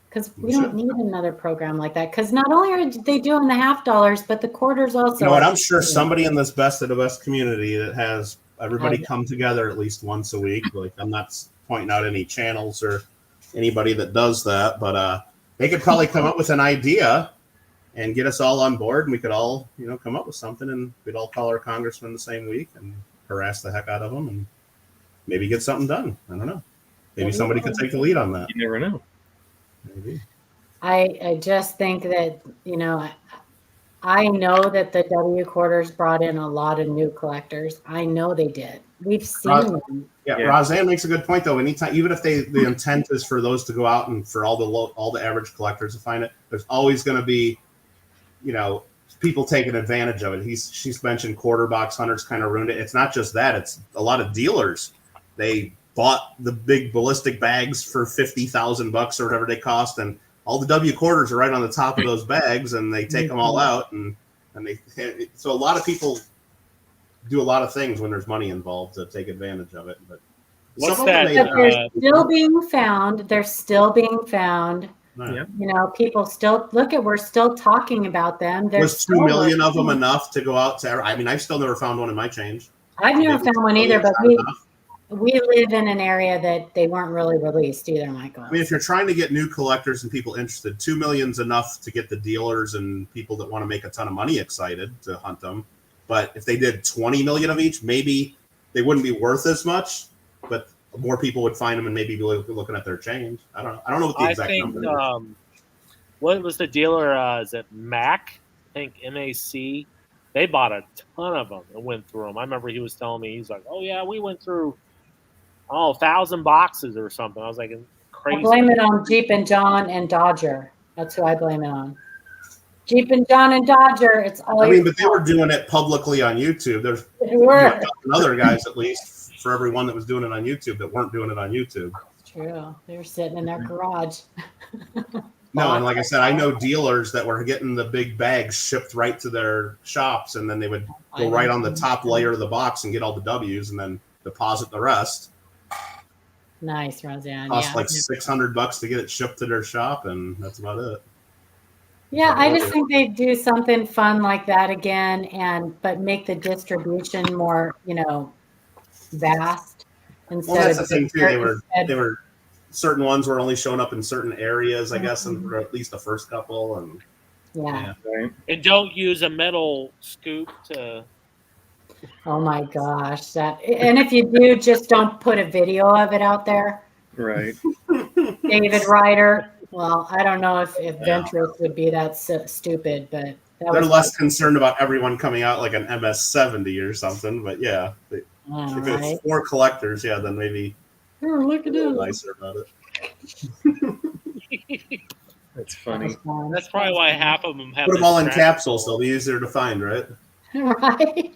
Because we don't need another program like that. Because not only are they doing the $half, but the quarters also. You know what? I'm sure somebody in this best of the best community that has everybody come together at least once a week. Like, I'm not pointing out any channels or anybody that does that, but they could probably come up with an idea and get us all on board, and we could all, come up with something, and we'd all call our congressman the same week and harass the heck out of them, and maybe get something done. I don't know. Maybe somebody could take the lead on that. You never know. Maybe. I just think that, I know that the W quarters brought in a lot of new collectors. I know they did. We've seen them. Yeah, Roseanne makes a good point though. Anytime, even if the intent is for those to go out and for all the average collectors to find it, there's always going to be, people taking advantage of it. She's mentioned quarter box hunters kind of ruined it. It's not just that; it's a lot of dealers. They bought the big ballistic bags for $50,000 or whatever they cost, and all the W quarters are right on the top of those bags, and they take them all out, and so a lot of people do a lot of things when there's money involved to take advantage of it. But what's that? They're still being found. They're still being found. Yeah. People still we're still talking about them. Was 2 million of them enough to go out to? I mean, I've still never found one in my change. I've never found one either, but we live in an area that they weren't really released either, Michael. I mean, if you're trying to get new collectors and people interested, 2 million's enough to get the dealers and people that want to make a ton of money excited to hunt them. But if they did 20 million of each, maybe they wouldn't be worth as much, but more people would find them and maybe be looking at their change. I don't know what the exact number is. What was the dealer? Is it MAC? I think MAC. They bought a ton of them and went through them. I remember he was telling me, he's like, "Oh yeah, we went through 1,000 boxes or something." I was like, crazy. I blame it on Jeep and John and Dodger. That's who I blame it on. Jeep and John and Dodger. It's all. But they were doing it publicly on YouTube. There's other guys, at least, for everyone that was doing it on YouTube that weren't doing it on YouTube. It's true. They were sitting in their garage. No, and like I said, I know dealers that were getting the big bags shipped right to their shops, and then they would go right on the top layer of the box and get all the W's, and then deposit the rest. Nice, Roseanne. Cost like $600 to get it shipped to their shop, and that's about it. Yeah, I just think they do something fun like that again, but make the distribution more, vast. Instead well, that's the thing too. They were certain ones were only showing up in certain areas, I guess, and for at least the first couple. And yeah. And don't use a metal scoop to. Oh my gosh, and if you do, just don't put a video of it out there. Right. David Ryder. Well, I don't know if Ventress would be that stupid, but they're less concerned about everyone coming out like an MS-70 or something. But yeah, if it's for collectors, then maybe look at it. Nicer about it. That's funny. That's probably why half of them have. Put them all in capsules; they'll be easier to find, right? Right.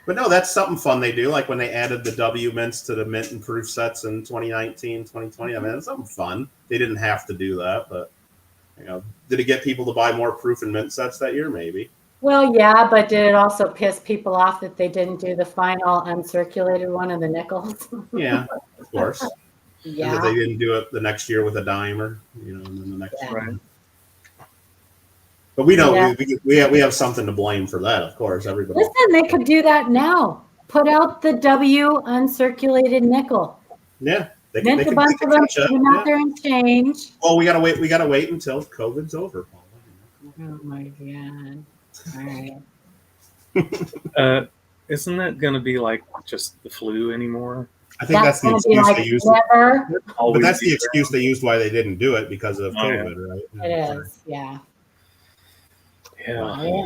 But no, that's something fun they do. Like when they added the W mints to the mint and proof sets in 2019, 2020. I mean, it's something fun. They didn't have to do that, but did it get people to buy more proof and mint sets that year? Maybe. Well, yeah, but did it also piss people off that they didn't do the final uncirculated one of the nickels? Yeah, of course. Yeah. And that they didn't do it the next year with a dimer, and then the next year. Right. But we know we have something to blame for that, of course. Everybody. Listen, they could do that now. Put out the W uncirculated nickel. Yeah. Mint a bunch of them, put them out there and change. Well, we gotta wait. We gotta wait until COVID's over, Paula. Oh my god! All right. Isn't that going to be like just the flu anymore? I think that's the excuse they used. Never. But that's the excuse they used why they didn't do it because of COVID, right? It is, yeah. Yeah.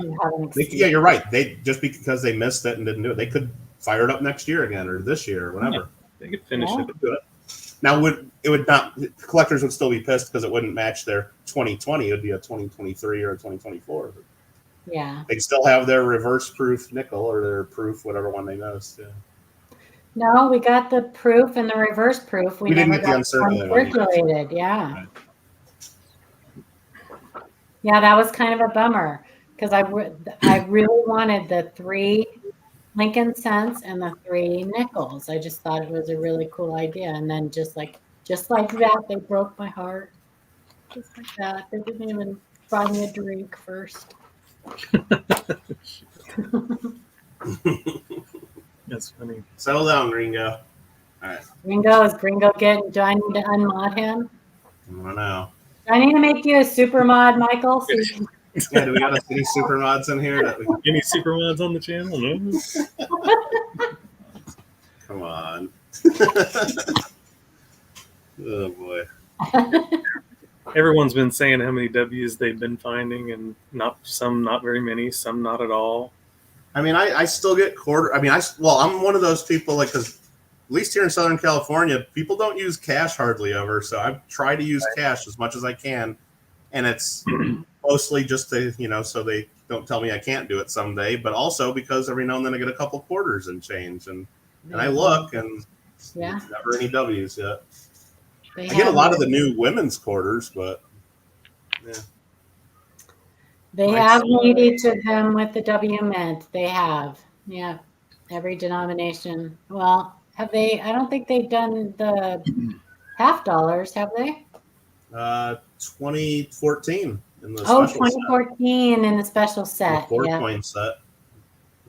Yeah, you're right. They just because they missed it and didn't do it, they could fire it up next year again or this year or whatever. They could finish it. Do it. Now, collectors would still be pissed because it wouldn't match their 2020. It would be a 2023 or a 2024. Yeah. They'd still have their reverse proof nickel or their proof, whatever one they missed. Yeah. No, we got the proof and the reverse proof. We didn't never get the got uncirculated. Yeah. Right. Yeah, that was kind of a bummer because I really wanted the 3 Lincoln cents and the 3 nickels. I just thought it was a really cool idea. And then just like that, they broke my heart. Just like that. They didn't even buy me a drink first. That's funny. Settle down, Gringo. All right. Is Gringo getting? Do I need to unmod him? I don't know. Do I need to make you a super mod, Michael? So you can... Yeah, do we got any super mods in here? Any super mods on the channel? No. Come on. Oh boy. Everyone's been saying how many W's they've been finding, and not very many, some not at all. I mean, I still get quarter. I mean, I'm one of those people, like, because at least here in Southern California, people don't use cash hardly ever. So I try to use cash as much as I can, and it's mostly just to, so they don't tell me I can't do it someday, but also because every now and then I get a couple quarters and change, and I look and never any W's yet. I get a lot of the new women's quarters, but yeah. They have made each of them with the W mint. They have. Yeah. Every denomination. Well, have they? I don't think they've done the $50, have they? 2014 in the special 2014 set. In the special set. The 4-coin set.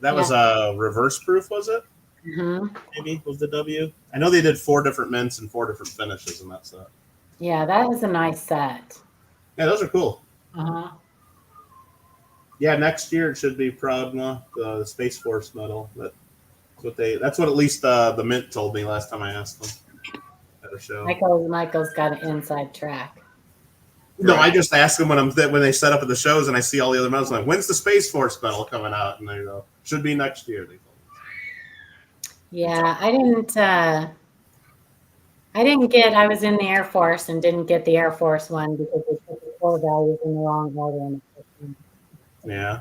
That was a reverse proof, was it? Mm-hmm. Maybe was the W. I know they did 4 different mints and 4 different finishes in that set. Yeah, that was a nice set. Yeah, those are cool. Uh-huh. Yeah, next year it should be Pragma, the Space Force medal. That's what at least the mint told me last time I asked them at a show. Michael's got an inside track. No, I just ask them when they set up at the shows and I see all the other medals. I'm like, when's the Space Force medal coming out? And they go, should be next year. They told me. Yeah, I was in the Air Force and didn't get the Air Force one because they put the core values in the wrong order. Yeah.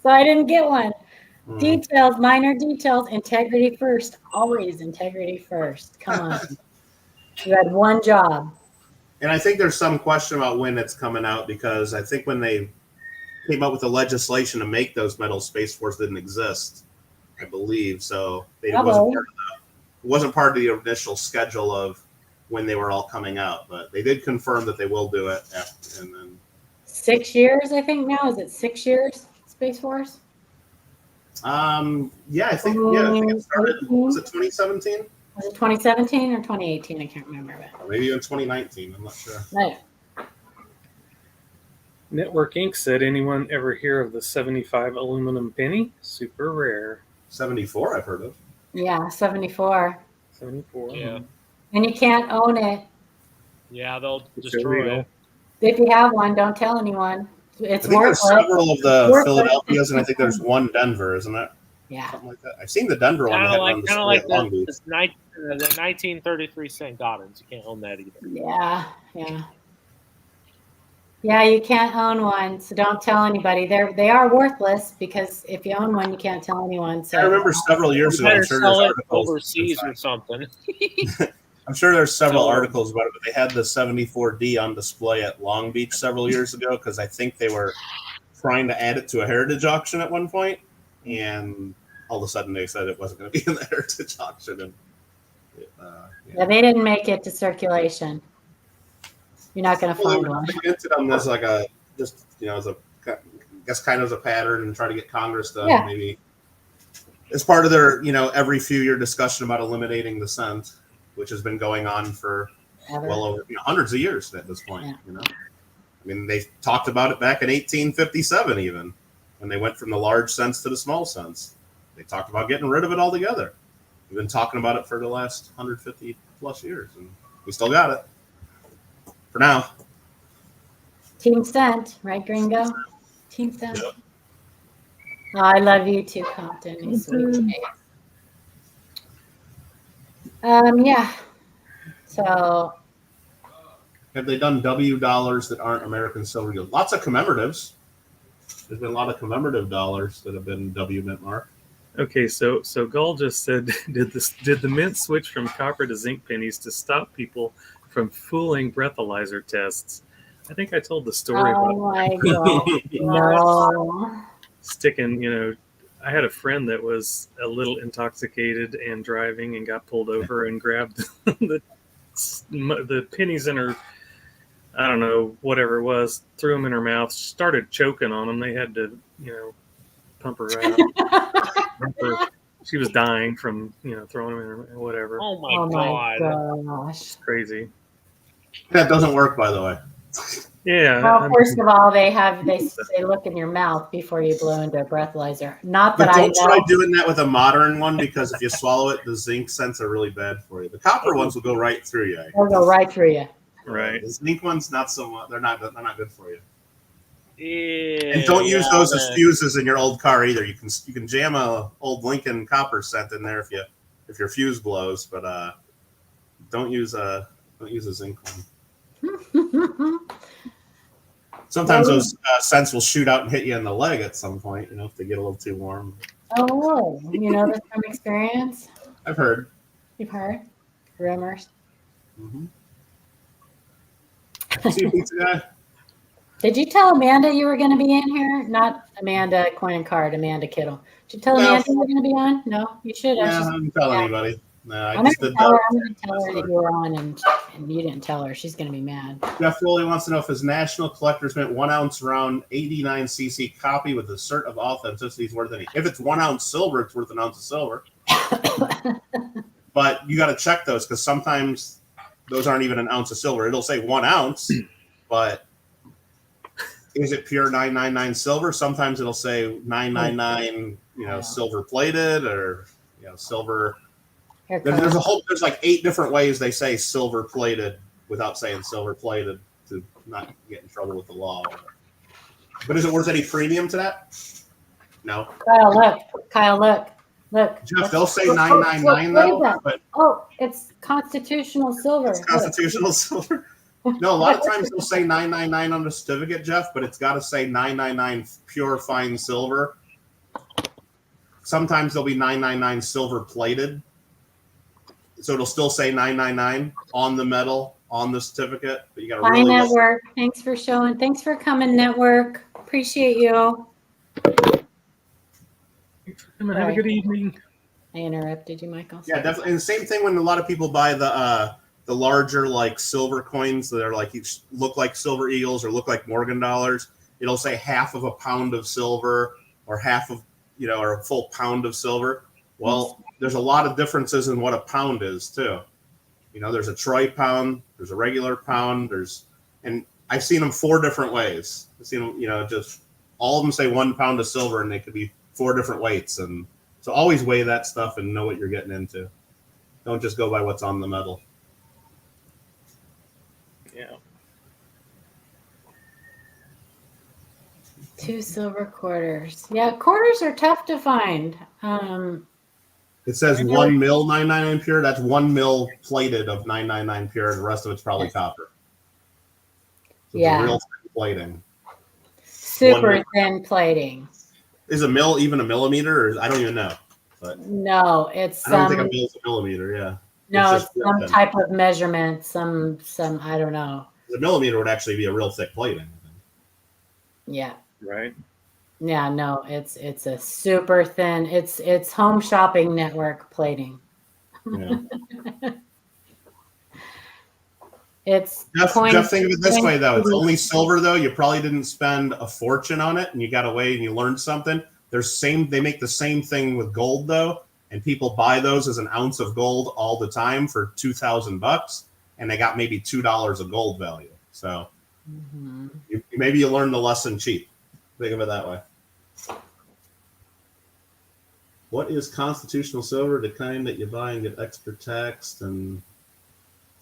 So I didn't get one. Details, minor details, integrity first. Always integrity first. Come on. You had one job. And I think there's some question about when it's coming out because I think when they came up with the legislation to make those medals, Space Force didn't exist, I believe. So it wasn't part of the initial schedule of when they were all coming out. But they did confirm that they will do it. And then 6 years, I think now. Is it 6 years, Space Force? Yeah, I think it started. Was it 2017? Was it 2017 or 2018? I can't remember. Or maybe in 2019. I'm not sure. Right. Network Inc. said, anyone ever hear of the 75 aluminum penny? Super rare. 74, I've heard of. Yeah, 74. 74. Yeah. And you can't own it. Yeah, they'll destroy it. If you have one, don't tell anyone. It's I think worthless. there's several of the Philadelphia's, and I think there's one Denver, isn't it? Yeah. Something like that. I've seen the Denver one. Kind of like Long Beach. the 1933 St. Gaudens. You can't own that either. Yeah. Yeah, you can't own one, so don't tell anybody. They are worthless because if you own one, you can't tell anyone. So I remember several years ago. I'm sure sell there's it overseas or something. I'm sure there's several articles about it, but they had the 74D on display at Long Beach several years ago because I think they were trying to add it to a heritage auction at one point, and all of a sudden they said it wasn't going to be in the heritage auction. And yeah, they didn't make it to circulation. You're not going to find one. They hinted on this like as a kind of as a pattern and try to get Congress to maybe as part of their every few year discussion about eliminating the cent, which has been going on for well over hundreds of years at this point. I mean, they talked about it back in 1857, even when they went from the large cents to the small cents. They talked about getting rid of it altogether. We've been talking about it for the last 150 plus years, and we still got it for now. Team sent, right, Gringo? Team sent. Yep. Oh, I love you too, Compton. You sweet. Yeah. So. Have they done W dollars that aren't American silver? Lots of commemoratives. There's been a lot of commemorative dollars that have been W mint mark. Okay, so Gull just said, did the mint switch from copper to zinc pennies to stop people from fooling breathalyzer tests? I think I told the story about my God. No. Sticking, I had a friend that was a little intoxicated and driving and got pulled over and grabbed the pennies in her, I don't know, whatever it was, threw them in her mouth, started choking on them. They had to, pump her out. She was dying from, throwing them in her, whatever. Oh my gosh. It's crazy. That doesn't work, by the way. Yeah. Well, first of all, they look in your mouth before you blow into a breathalyzer. Not that don't try doing that with a modern one, because if you swallow it, the zinc scents are really bad for you. The copper ones will go right through you. They'll go right through you. Right. The zinc ones, not so much. They're not good for you. Yeah, and don't use those as fuses in your old car either. You can jam a old Lincoln copper scent in there if your fuse blows, but don't use a zinc one. Sometimes those scents will shoot out and hit you in the leg at some point, if they get a little too warm. Oh, you know this from experience? I've heard. You've heard? Rumors? Mm-hmm. See you, pizza guy. Did you tell Amanda you were going to be in here? Not Amanda Coin and Card, Amanda Kittle. Did you tell Amanda you were going to be on? No, you should. Yeah, I didn't tell anybody. No, I'm going to tell her that you were on, and you didn't tell her. She's going to be mad. Jeff Foley wants to know if his National Collector's Mint 1 ounce round 89cc copy with a cert of authenticity is worth any. If it's 1 ounce silver, it's worth an ounce of silver. But you got to check those, because sometimes those aren't even an ounce of silver. It'll say 1 ounce, but is it pure 999 silver? Sometimes it'll say 999, silver plated, or silver. There's like 8 different ways they say silver plated without saying silver plated to not get in trouble with the law. But is it worth any premium to that? No. Kyle, look. Jeff, they'll say 999 though. But it's constitutional silver. It's constitutional silver. No, a lot of times they'll say 999 on the certificate, Jeff, but it's got to say 999 pure fine silver. Sometimes there'll be 999 silver plated. So it'll still say 999 on the metal, on the certificate, but you got to really listen. Network. Thanks for showing. Thanks for coming, Network. Appreciate you. Have a good evening. I interrupted you, Michael. Yeah, definitely. And the same thing when a lot of people buy the larger like silver coins that are like look like silver eagles or look like Morgan dollars. It'll say half of a pound of silver or half of or a full pound of silver. Well, there's a lot of differences in what a pound is too. There's a troy pound, there's a regular pound, and I've seen them 4 different ways. I've seen them, just all of them say 1 pound of silver, and they could be 4 different weights. And so always weigh that stuff and know what you're getting into. Don't just go by what's on the metal. Yeah. 2 silver quarters. Yeah, quarters are tough to find. It says 1 mil 999 pure. That's 1 mil plated of 999 pure, and the rest of it's probably copper. So it's real thin plating. Super thin plating. Is a mil even a millimeter? Or I don't even know. But no, it's. I don't think a mil is a millimeter. Yeah. No, it's some type of measurement. Some. I don't know. The millimeter would actually be a real thick plating. Yeah. Right. Yeah, no, it's a super thin. It's Home Shopping Network plating. Yeah. It's Jeff, think of it this way though. It's only silver though. You probably didn't spend a fortune on it, and you got away and you learned something. They make the same thing with gold though, and people buy those as an ounce of gold all the time for $2,000, and they got maybe $2 of gold value. So maybe you learned the lesson cheap. Think of it that way. What is constitutional silver? The kind that you buy and get extra taxed, and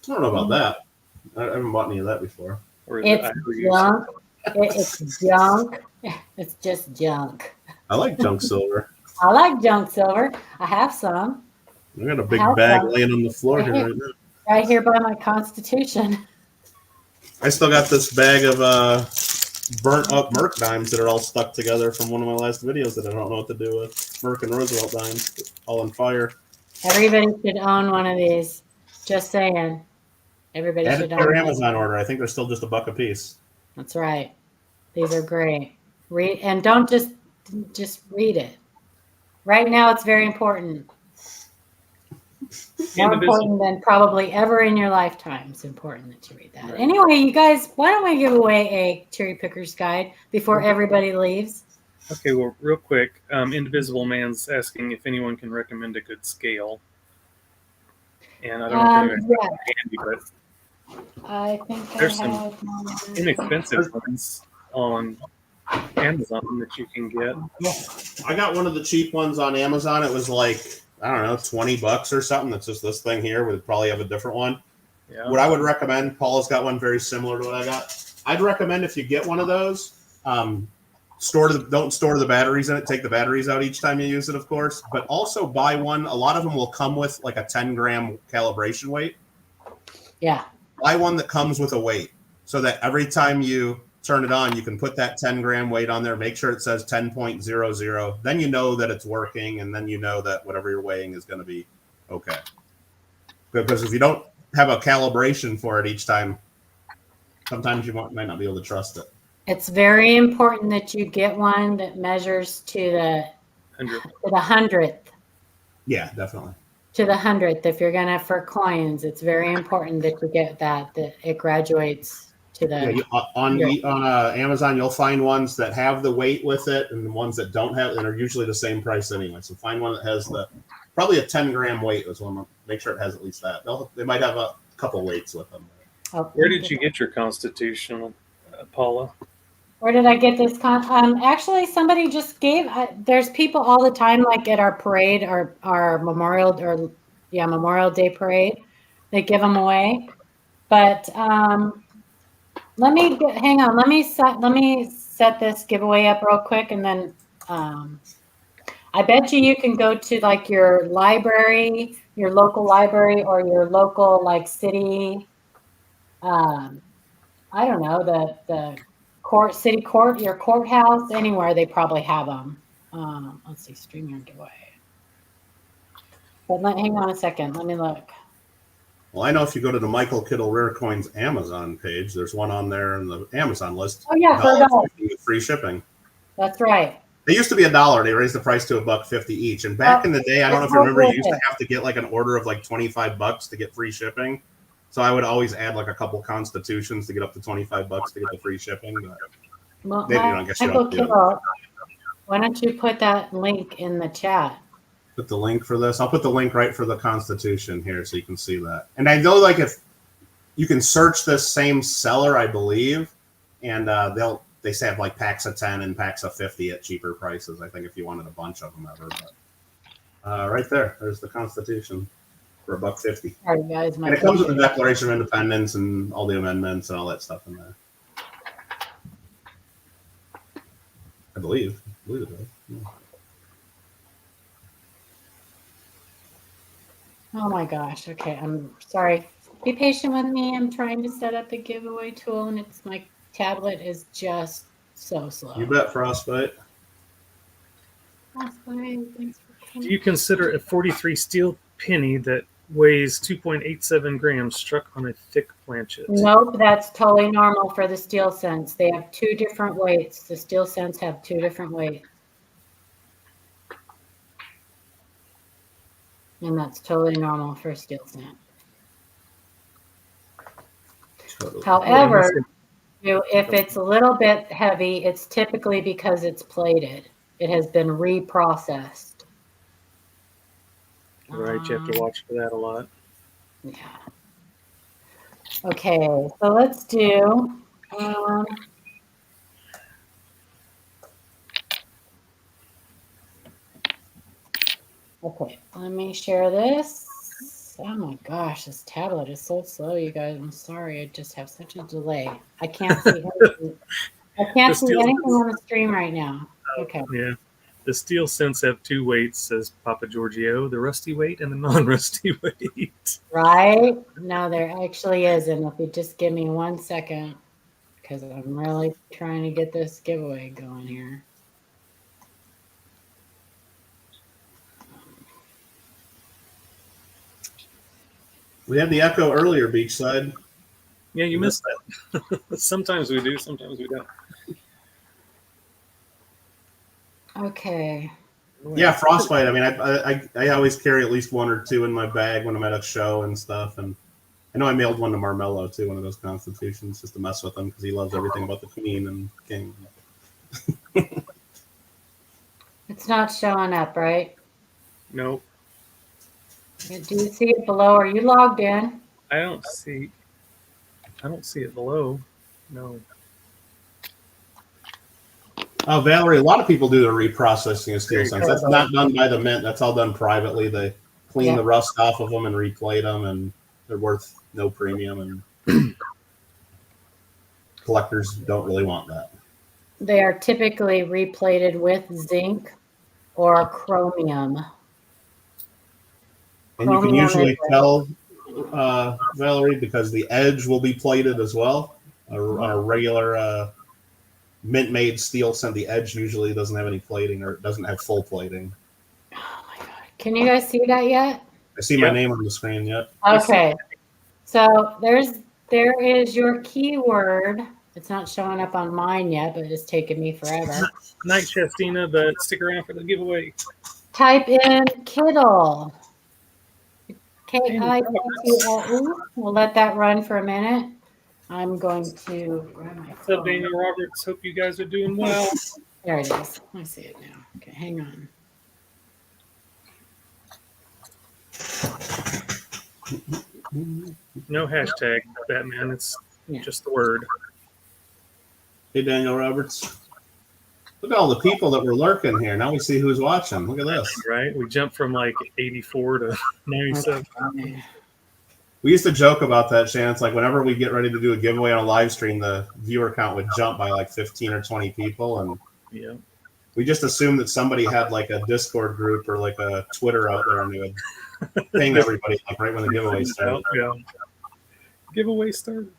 I don't know about that. I haven't bought any of that before. Or is It's it junk. It's junk. It's just junk. I like junk silver. I like junk silver. I have some. I got a big bag laying on the floor here right now. Right here by my Constitution. I still got this bag of burnt up Merc dimes that are all stuck together from one of my last videos that I don't know what to do with. Merc and Roosevelt dimes, all on fire. Everybody should own one of these. Just saying. Everybody Add should it to own your one. Amazon order. I think they're still just $1 a piece. That's right. These are great. Read and don't just read it. Right now, it's very important. More important than probably ever in your lifetime. It's important that you read that. Right. Anyway, you guys, why don't we give away a cherry picker's guide before everybody leaves? Okay, well, real quick, Indivisible Man's asking if anyone can recommend a good scale. And I don't know if Yeah. handy, but I think there's I some have inexpensive ones on Amazon that you can get. I got one of the cheap ones on Amazon. It was like, I don't know, $20 or something. That's just this thing here. We'd probably have a different one. Yeah. What I would recommend, Paula's got one very similar to what I got. I'd recommend if you get one of those, don't store the batteries in it. Take the batteries out each time you use it, of course. But also buy one. A lot of them will come with like a 10-gram calibration weight. Yeah. Buy one that comes with a weight so that every time you turn it on, you can put that 10-gram weight on there. Make sure it says 10.00. Then you know that it's working, and then you know that whatever you're weighing is going to be okay. Because if you don't have a calibration for it each time, sometimes you might not be able to trust it. It's very important that you get one that measures to the 100th. Yeah, definitely. To the 100th. If you're gonna for coins, it's very important that you get that it graduates to the. Yeah, on Amazon, you'll find ones that have the weight with it, and the ones that don't have it, and are usually the same price anyway. So find one that has probably a 10-gram weight as well. Make sure it has at least that. They might have a couple weights with them. Oh, Where did you get your Constitutional, Paula? Where did I get this actually somebody just gave, there's people all the time, like at our parade, our Memorial Day parade, they give them away. But hang on, let me set this giveaway up real quick, and then I bet you can go to like your library, your local library, or your local like city, I don't know, the city court, your courthouse, anywhere they probably have them. Let's see, StreamYard giveaway. But hang on a second, let me look. Well, I know if you go to the Michael Kittle Rare Coins Amazon page, there's one on there in the Amazon list. Oh yeah, for $1 with free shipping. That's right. They used to be $1. They raised the price to $1.50 each. And back in the day, I don't know if you remember, you used to have to get like an order of like $25 to get free shipping. So I would always add like a couple Constitutions to get up to $25 to get the free shipping. But Michael Kittle, why don't you put that link in the chat? Put the link for this. I'll put the link right for the Constitution here so you can see that. And I know like if you can search this same seller, I believe, and they say have like packs of 10 and packs of 50 at cheaper prices. I think if you wanted a bunch of them ever. But right there's the Constitution for $1.50. Sorry, guys, and it comes with the Declaration of Independence and all the amendments and all that stuff in there. I believe it does. Yeah. Oh my gosh. Okay, I'm sorry. Be patient with me. I'm trying to set up the giveaway tool, and my tablet is just so slow. You bet, Frostbite. Frostbite, thanks for coming. Do you consider a 43 steel penny that weighs 2.87 grams struck on a thick planchet? Nope, that's totally normal for the steel cents. They have two different weights. The steel cents have two different weights. And that's totally normal for a steel cent. Totally. However, if it's a little bit heavy, it's typically because it's plated. It has been reprocessed. Right, you have to watch for that a lot. Yeah. Okay, so let's do. Okay, let me share this. Oh my gosh, this tablet is so slow, you guys. I'm sorry, I just have such a delay. I can't see anything. I can't see anything on the stream right now. Okay. Yeah. The steel scents have two weights, says Papa Giorgio, the rusty weight and the non-rusty weight. Right? No, there actually is. And if you just give me 1 second, because I'm really trying to get this giveaway going here. We had the echo earlier, Beachside. Yeah, you missed that. Sometimes we do, sometimes we don't. Okay. Yeah, frostbite. I mean, I always carry at least one or two in my bag when I'm at a show and stuff. And I know I mailed one to Marmello too, one of those constitutions, just to mess with him because he loves everything about the Queen and King. It's not showing up, right? Nope. Do you see it below? Are you logged in? I don't see it below. No. Oh, Valerie, a lot of people do the reprocessing of steel scents. That's not done by the mint. That's all done privately. They clean the rust off of them and replate them, and they're worth no premium. And collectors don't really want that. They are typically replated with zinc or chromium. And you can usually tell, Valerie, because the edge will be plated as well. On a regular mint-made steel scent, the edge usually doesn't have any plating or it doesn't have full plating. Oh my God. Can you guys see that yet? I see my name on the screen yet. Okay. So there is your keyword. It's not showing up on mine yet, but it's taken me forever. Night, Chestina, but stick around for the giveaway. Type in Kittle. Kittle. We'll let that run for a minute. I'm going to grab my phone. What's up, Daniel Roberts? Hope you guys are doing well. There it is. I see it now. Okay, hang on. No hashtag, Batman. It's just the word. Hey, Daniel Roberts. Look at all the people that were lurking here. Now we see who's watching. Look at this. Right? We jumped from like 84 to 97. Okay. We used to joke about that, Shannon. It's like whenever we get ready to do a giveaway on a live stream, the viewer count would jump by like 15 or 20 people. And we just assumed that somebody had like a Discord group or like a Twitter out there and they would ping everybody like right when the giveaway started. Yeah. Giveaway started.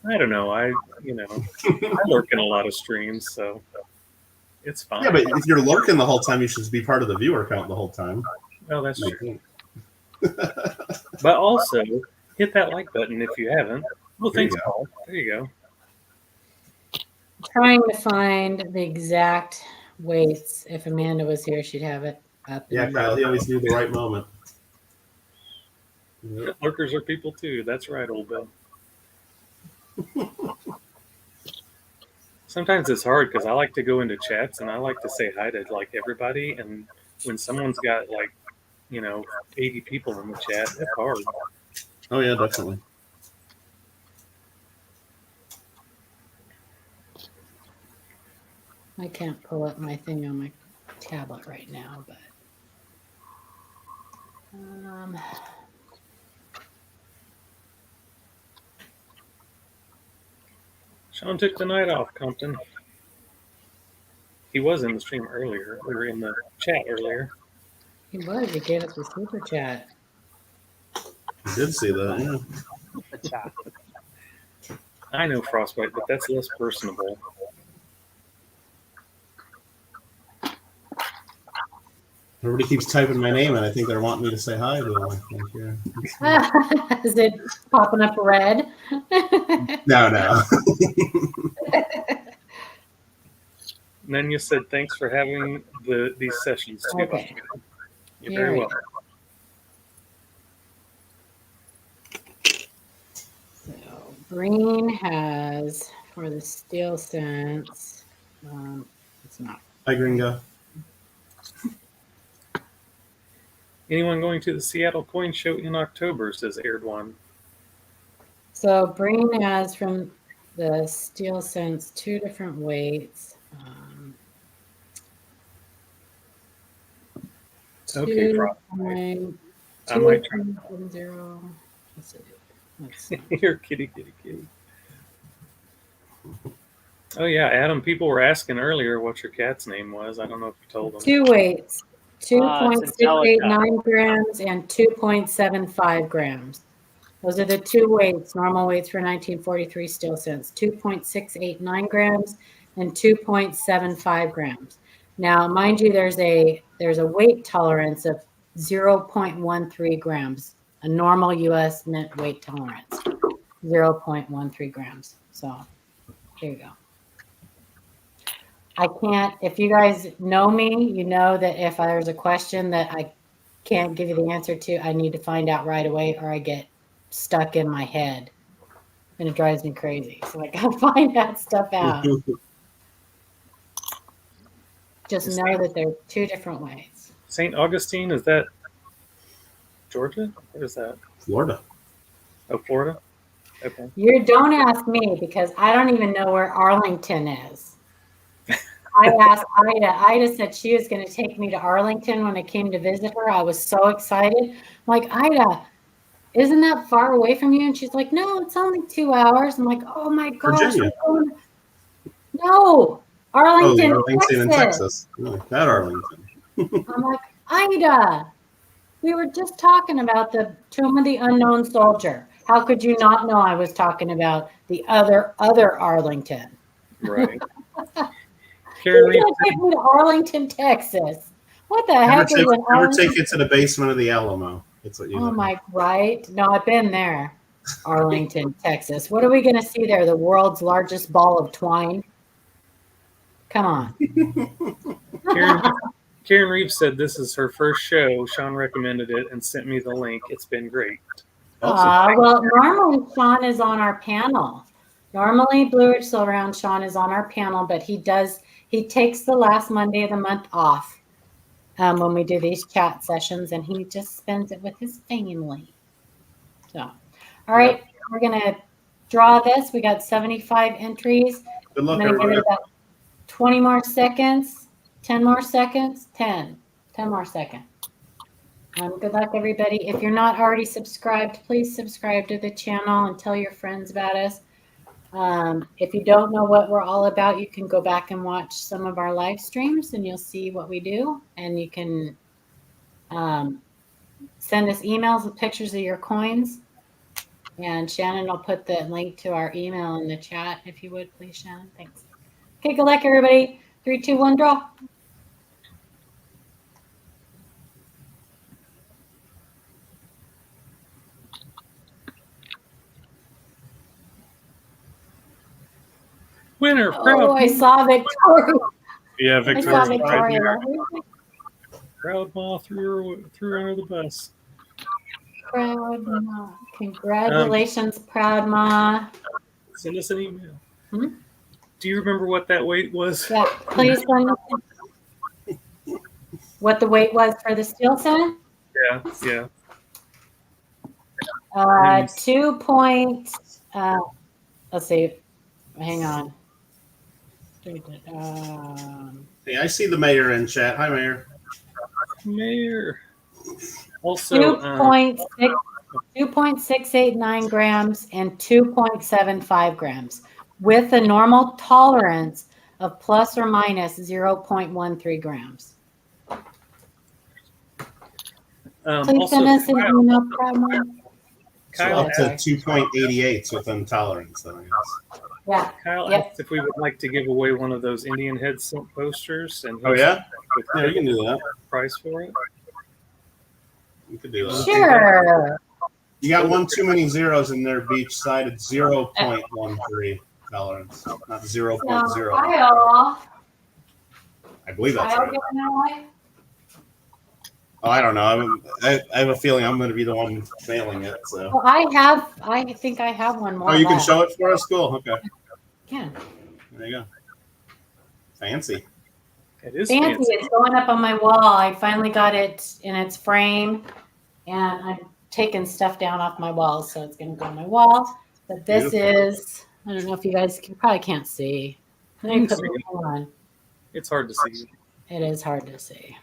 I don't know. I lurk in a lot of streams, so it's fine. Yeah, but if you're lurking the whole time, you should be part of the viewer count the whole time. Oh, that's true. But also, hit that like button if you haven't. Well, thanks, Paul. There you go. Trying to find the exact weights. If Amanda was here, she'd have it up. Yeah, Kyle, he always knew the right moment. Yep. Lurkers are people too. That's right, old Bill. Sometimes it's hard because I like to go into chats and I like to say hi to like everybody. And when someone's got like, 80 people in the chat, it's hard. Oh, yeah, definitely. I can't pull up my thing on my tablet right now, but Sean took the night off, Compton. He was in the stream earlier. We were in the chat earlier. He was. He gave us a super chat. I did see that, yeah. I know Frostbite, but that's less personable. Everybody keeps typing my name, and I think they're wanting me to say hi to them. Is it popping up red? No. And then you said, thanks for having these sessions too. Okay. You're very welcome. So green has, for the steel scents, it's not. Hi, Gringo. Anyone going to the Seattle Coin Show in October, says Aired One. So green has from the steel scents 2 different weights. Okay, 2.270. I might try. Let's see. Here, kitty. Oh yeah, Adam. People were asking earlier what your cat's name was. I don't know if you told them. 2 weights, It's 2.689 grams and 2.75 grams. Those are the 2 weights, normal weights for 1943 steel cents, 2.689 grams and 2.75 grams. Now, mind you, there's a weight tolerance of 0.13 grams, a normal U.S. mint weight tolerance, 0.13 grams. So here you go. I can't, if you guys know me, you know that if there's a question that I can't give you the answer to, I need to find out right away or I get stuck in my head and it drives me crazy. So I gotta find that stuff out. Just know that there are 2 different ways. St. Augustine, is that Georgia? What is that? Florida. Oh, Florida? Okay. You don't ask me because I don't even know where Arlington is. I asked Ida. Ida said she was going to take me to Arlington when I came to visit her. I was so excited. I'm like, Ida, isn't that far away from you? And she's like, no, it's only 2 hours. I'm like, oh my gosh. Virginia. No, Arlington, Arlington in Texas. No, that Arlington. I'm like, Ida, we were just talking about the Tomb of the Unknown Soldier. How could you not know I was talking about the other Arlington? Right. Karen Reed, take me to Arlington, Texas. What the heck is an Never take it to the basement of the Alamo. That's what you Oh my, right? No, I've been there. Arlington, Texas. What are we going to see there? The world's largest ball of twine? Come on. Karen Reeves said this is her first show. Sean recommended it and sent me the link. It's been great. Well, normally Sean is on our panel. Normally Blue Ridge Silver Round Sean is on our panel, but he takes the last Monday of the month off when we do these chat sessions, and he just spends it with his family. So, all right, we're going to draw this. We got 75 entries. Good luck, I'm going to give it about 20 more seconds, 10 more seconds, 10 more seconds. Good luck, everybody. If you're not already subscribed, please subscribe to the channel and tell your friends about us. If you don't know what we're all about, you can go back and watch some of our live streams and you'll see what we do. And you can send us emails with pictures of your coins. And Shannon will put the link to our email in the chat, if you would, please, Shannon. Thanks. Okay, good luck, everybody. 3, 2, 1, draw. Winner. Oh, I saw Victoria. Yeah, I saw Victoria. Victoria. Proud Ma threw her under the bus. Proud Ma. Congratulations, Proud Ma. Send us an email. Do you remember what that weight was? Yeah, please send us what the weight was for the steel cent? Yeah. 2 point, let's see, hang on. Hey, I see the mayor in chat. Hi, Mayor. Mayor. Also, 2.689 grams and 2.75 grams with a normal tolerance of plus or minus 0.13 grams. Please send us an email. Kyle up to 2.88 with intolerance, then I guess. Yeah. Kyle asked if we would like to give away one of those Indian head silk posters. And yeah, you can do that. Price for it. You could do that. Sure. You got one too many zeros in there, Beach side. It's 0.13 tolerance, not 0.0. Kyle. I believe that's right. Oh, I don't know. I have a feeling I'm going to be the one failing it. So. Well, I think I have one more. Oh, you can show it for us? Cool. Okay. Yeah. There you go. Fancy. It is fancy. It's going up on my wall. I finally got it in its frame, and I'm taking stuff down off my wall, so it's going to go on my wall. But this is, I don't know if you guys probably can't see. Let me put it on. It's hard to see. It is hard to see.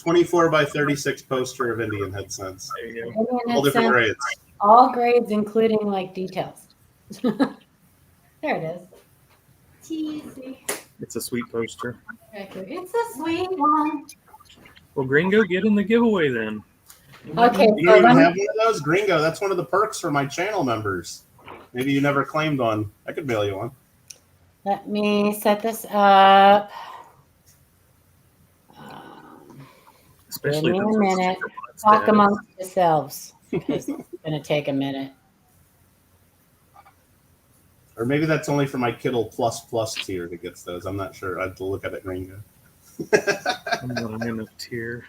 24 by 36 poster of Indian head scents. There you go. Indian All different head grades. scents, all grades, including like details. There it is. Cheesy. It's a sweet poster. It's a sweet one. Well, Gringo, get in the giveaway then. Okay, You don't even have one of those, Gringo. That's one of the perks for my channel members. Maybe you never claimed one. I could mail you one. Let me set this up. Especially Give me if a it's minute. status. Talk amongst yourselves. Because it's going to take a minute. Or maybe that's only for my Kittle plus tier that gets those. I'm not sure. I have to look at it, Gringo. I'm not enough tier.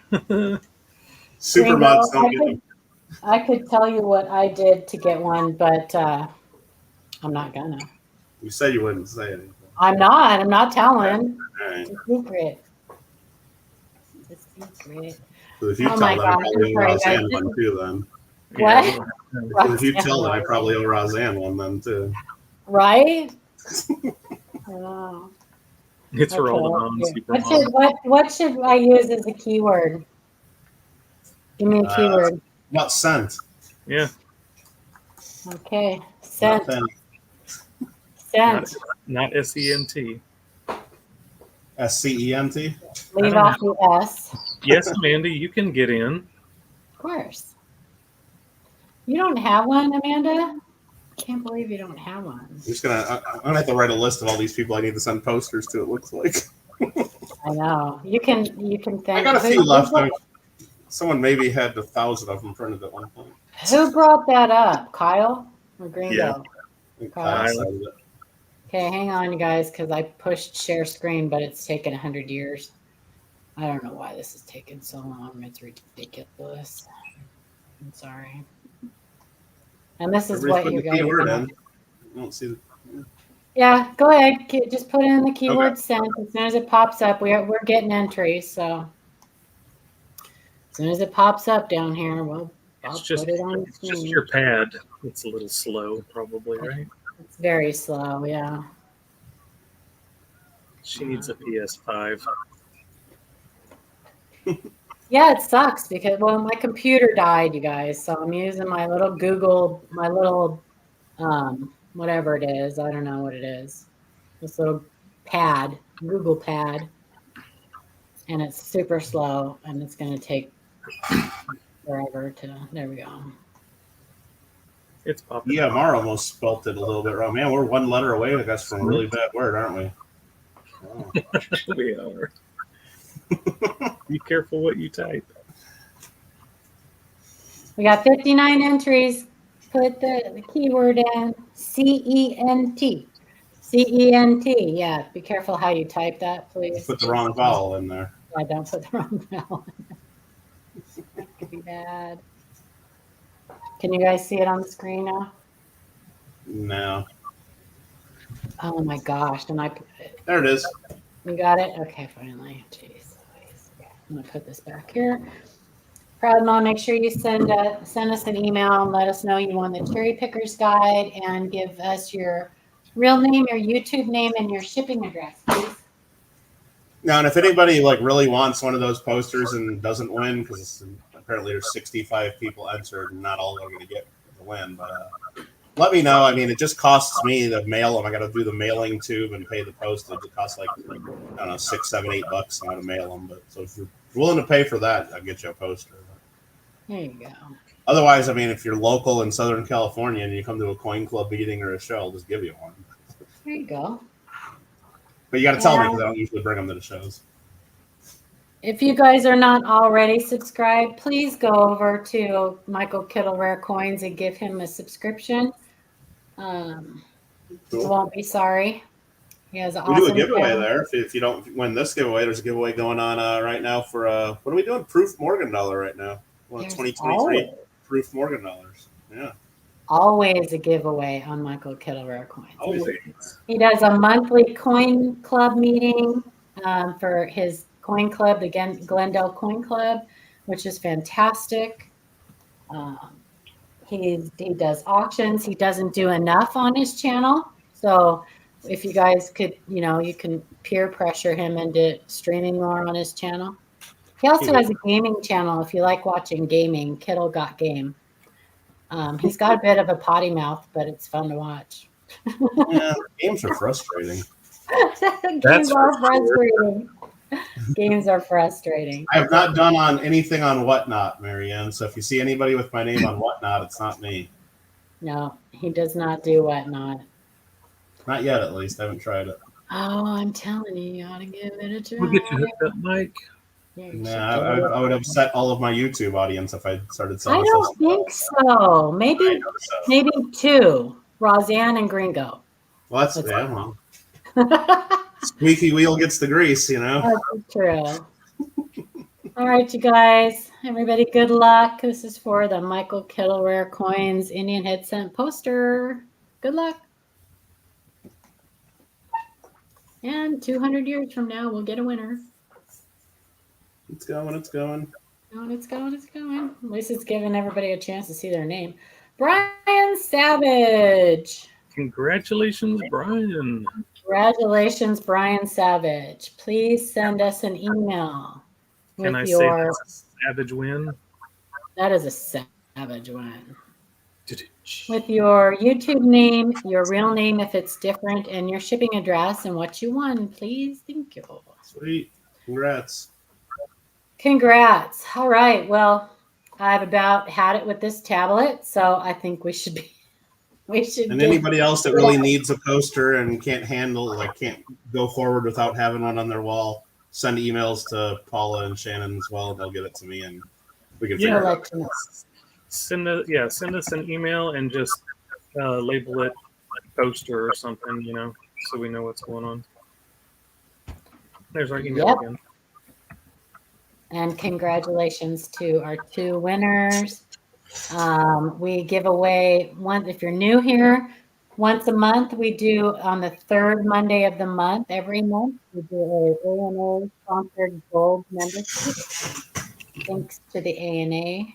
Supermods don't get them. I could tell you what I did to get one, but I'm not gonna. You said you wouldn't say anything. I'm not telling. All right. It's a secret. It's a secret. So if you Oh tell my them, I God, probably owe I'm sorry, Roseanne guys. one too then. What? So if you tell them, I probably owe Roseanne one then too. Right? Oh. It's for all the Okay, moms. okay. What should I use as a keyword? Give me a keyword. What scent? Yeah. Okay. Scent. Not Scent. Not SENT. SCENT? Leave off the S. Yes, Amanda, you can get in. Of course. You don't have one, Amanda? Can't believe you don't have one. I'm gonna have to write a list of all these people I need to send posters to. It looks like. I know. You can think. I got a few left. Someone maybe had 1,000 of them printed at one point. Who brought that up? Kyle or Gringo? Yeah. I think Kyle. Kyle said it. Okay, hang on, you guys, because I pushed share screen, but it's taken 100 years. I don't know why this is taking so long. It's ridiculous. I'm sorry. And this is what you guys. I don't see the. Yeah, go ahead. Just put in the keyword sent. As soon as it pops up, we're getting entries. So as soon as it pops up down here, I'll put it on the screen. Just your pad. It's a little slow, probably, right? It's very slow, yeah. She needs a PS5. Yeah, it sucks because my computer died, you guys. So I'm using my little Google, whatever it is. I don't know what it is. This little pad, Google pad, and it's super slow, and it's going to take forever to. There we go. It's popping. Yeah, Mar almost spelt it a little bit wrong. Man, we're one letter away, I guess, from a really bad word, aren't we? Oh. We are. Be careful what you type. We got 59 entries. Put the keyword in CENT. CENT. Yeah, be careful how you type that, please. Put the wrong vowel in there. I don't put the wrong vowel in there. That could be bad. Can you guys see it on the screen now? No. Oh my gosh. There it is. You got it? Okay, finally. Jeez. I'm going to put this back here. Proud Mom, make sure you send us an email and let us know you won the Cherry Pickers Guide and give us your real name, your YouTube name, and your shipping address, please. Now, and if anybody really wants one of those posters and doesn't win, because apparently there's 65 people entered and not all are going to get the win, but let me know. I mean, it just costs me to mail them. I got to do the mailing tube and pay the postage. It costs I don't know, $6, $7, $8 now to mail them. But so if you're willing to pay for that, I'll get you a poster. There you go. Otherwise, I mean, if you're local in Southern California and you come to a coin club meeting or a show, I'll just give you one. There you go. But you got to tell me because I don't usually bring them to the shows. If you guys are not already subscribed, please go over to Michael Kittle Rare Coins and give him a subscription. You won't be sorry. He has an awesome. We do a giveaway there. If you don't win this giveaway, there's a giveaway going on right now for what are we doing? Proof Morgan dollar right now. Well, 2023 Proof Morgan dollars. Yeah. Always a giveaway on Michael Kittle Rare Coins. Always. He does a monthly coin club meeting for his coin club, the Glendale Coin Club, which is fantastic. He does auctions. He doesn't do enough on his channel. So if you guys could, you can peer pressure him into streaming more on his channel. He also has a gaming channel. If you like watching gaming, Kittle Got Game. He's got a bit of a potty mouth, but it's fun to watch. Yeah, games are frustrating. Games are frustrating. Games are frustrating. I have not done on anything on Whatnot, Marianne. So if you see anybody with my name on Whatnot, it's not me. No, he does not do Whatnot. Not yet, at least. I haven't tried it. Oh, I'm telling you, you ought to give it a try. We'll get you hooked up, Mike. Nah, I would upset all of my YouTube audience if I started selling. I don't think so. Maybe 2, Roseanne and Gringo. Well, that's yeah. Well, squeaky wheel gets the grease, you know. That's true. All right, you guys. Everybody, good luck. This is for the Michael Kittle Rare Coins Indian Head Cent poster. Good luck. And 200 years from now, we'll get a winner. It's going. It's going. It's going. It's going. At least it's giving everybody a chance to see their name. Brian Savage. Congratulations, Brian. Congratulations, Brian Savage. Please send us an email. Can I say that's a savage win? That is a savage win. With your YouTube name, your real name if it's different, and your shipping address and what you won, please. Thank you. Sweet. Congrats. Congrats. All right. Well, I've about had it with this tablet, so I think we should be. And anybody else that really needs a poster and can't go forward without having one on their wall, send emails to Paula and Shannon as well. They'll get it to me, and we can figure it out. Send us an email and just label it poster or something, so we know what's going on. There's our email again. And congratulations to our 2 winners. We give away one, if you're new here, once a month. We do on the 3rd Monday of the month, every month. We do a ANA sponsored gold membership. Thanks to the ANA.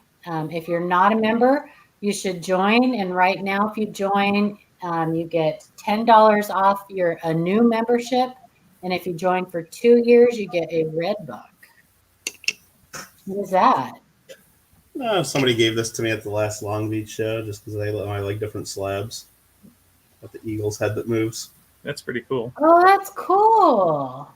If you're not a member, you should join. And right now, if you join, you get $10 off a new membership. And if you join for 2 years, you get a red book. What is that? Somebody gave this to me at the last Long Beach show just because I like different slabs. With the Eagles head that moves. That's pretty cool. Oh, that's cool.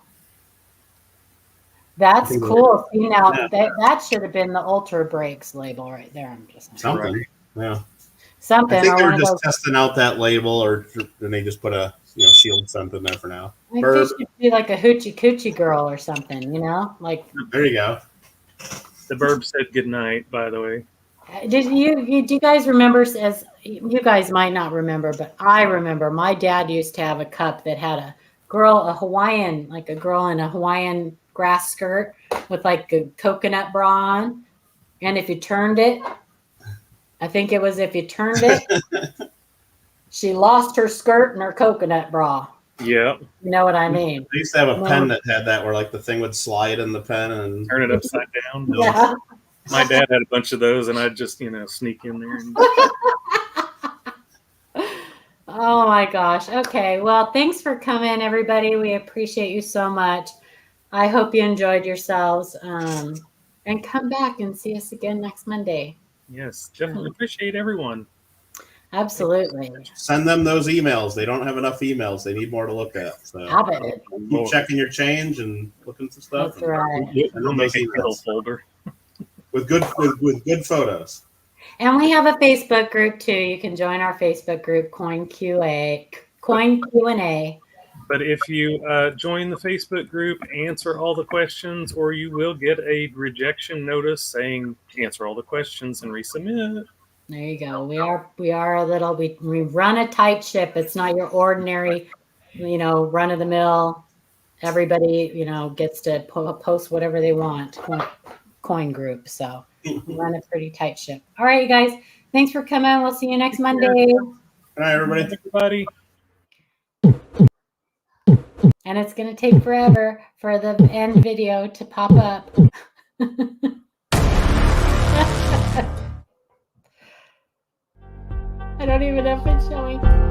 That's cool. See, now that should have been the Ultra Breaks label right there. I'm just saying. Something. Yeah. Something. I think they were just testing out that label, or then they just put a shield something there for now. I think they should be like a hoochie coochie girl or something, like. There you go. The Burb said good night, by the way. Do you guys remember, as you guys might not remember, but I remember my dad used to have a cup that had a girl in a Hawaiian grass skirt with like a coconut bra on. And if you turned it, she lost her skirt and her coconut bra. Yeah. You know what I mean? I used to have a pen that had that where like the thing would slide in the pen and turn it upside down. Yeah. My dad had a bunch of those, and I'd just, sneak in there. Oh, my gosh. Okay. Well, thanks for coming, everybody. We appreciate you so much. I hope you enjoyed yourselves. And come back and see us again next Monday. Yes, definitely appreciate everyone. Absolutely. Send them those emails. They don't have enough emails. They need more to look at. So keep checking your change and looking for stuff. That's right. We'll make a little folder. With good photos. And we have a Facebook group too. You can join our Facebook group, Coin Q&A. But if you join the Facebook group, answer all the questions, or you will get a rejection notice saying answer all the questions and resubmit. There you go. We are we run a tight ship. It's not your ordinary, run of the mill. Everybody, gets to post whatever they want. Coin group. So we run a pretty tight ship. All right, you guys. Thanks for coming. We'll see you next Monday. Good night, everybody. And it's going to take forever for the end video to pop up. I don't even know if it's showing.